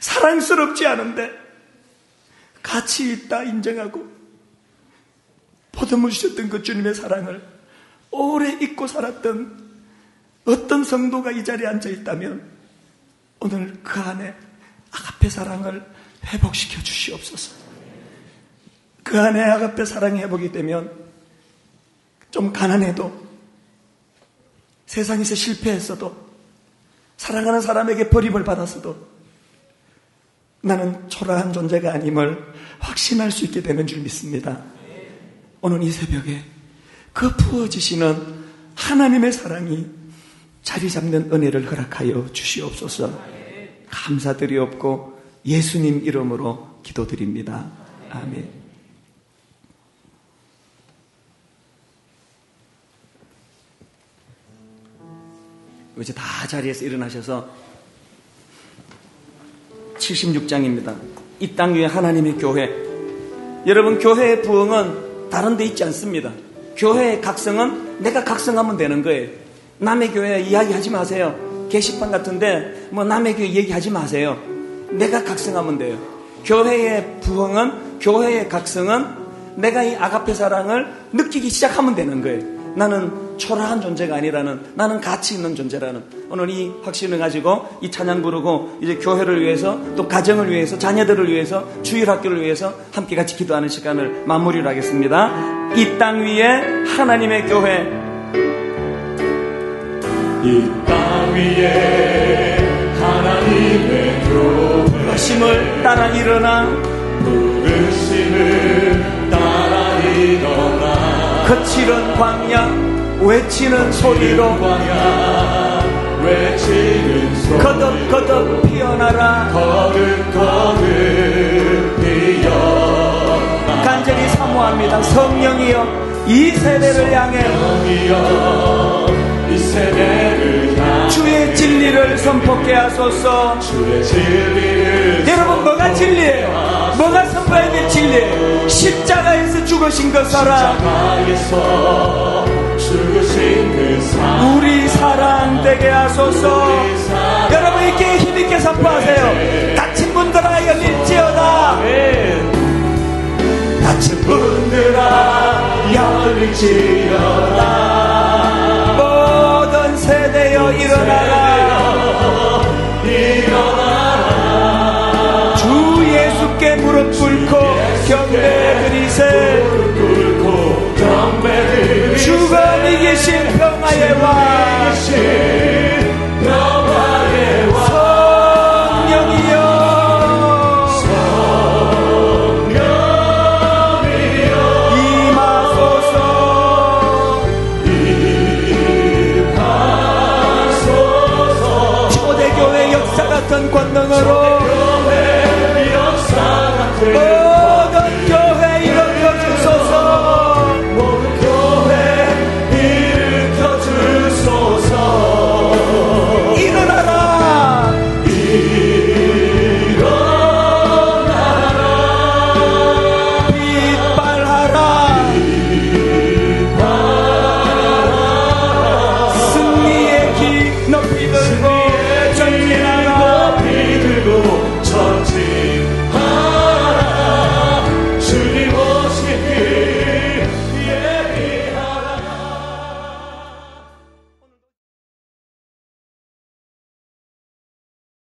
사랑스럽지 않은데 가치 있다 인정하고 보듬어 주셨던 그 주님의 사랑을 오래 잊고 살았던 어떤 성도가 이 자리에 앉아 있다면 오늘 그 안에 아가페 사랑을 회복시켜 주시옵소서. 그 안에 아가페 사랑이 회복이 되면 좀 가난해도, 세상에서 실패했어도, 사랑하는 사람에게 버림을 받았어도 나는 초라한 존재가 아님을 확신할 수 있게 되는 줄 믿습니다. 오늘 이 새벽에 그 부어지시는 하나님의 사랑이 자리 잡는 은혜를 허락하여 주시옵소서. 감사드리옵고 예수님 이름으로 기도드립니다. 아멘. 이제 다 자리에서 일어나셔서 76장입니다. 이 땅 위에 하나님의 교회. 여러분, 교회의 부흥은 다른 데 있지 않습니다. 교회의 각성은 내가 각성하면 되는 거예요. 남의 교회 이야기하지 마세요. 게시판 같은데 뭐 남의 교회 얘기하지 마세요. 내가 각성하면 돼요. 교회의 부흥은, 교회의 각성은 내가 이 아가페 사랑을 느끼기 시작하면 되는 거예요. 나는 초라한 존재가 아니라는, 나는 가치 있는 존재라는 오늘 이 확신을 가지고 이 찬양 부르고 이제 교회를 위해서, 또 가정을 위해서, 자녀들을 위해서, 주일학교를 위해서 함께 같이 기도하는 시간을 마무리를 하겠습니다. 이 땅 위에 하나님의 교회. 이 땅 위에 하나님의 교회. 부르심을 따라 일어나, 부르심을 따라 일어나. 거칠은 광야 외치는 소리로, 광야 외치는 소리. 거듭거듭 피어나라. 거듭거듭 피어나라. 간절히 사모합니다. 성령이여, 이 세대를 향해, 성령이여, 이 세대를 향해 주의 진리를 선포케 하소서. 주의 진리를. 여러분, 뭐가 진리예요? 뭐가 선포해야 될 진리예요? 십자가에서 죽으신 그 사랑, 십자가에서 죽으신 그 사랑. 우리 사랑 되게 하소서. 여러분, 이렇게 힘있게 선포하세요. 다친 분들아 열릴지어다. 다친 분들아 열릴지어다. 모든 세대여 일어나라. 일어나라. 주 예수께 무릎 꿇고 경배 드리세. 주가 이기신 평화의 왕, 성령이여, 임하소서. 초대교회 역사 같은 권능으로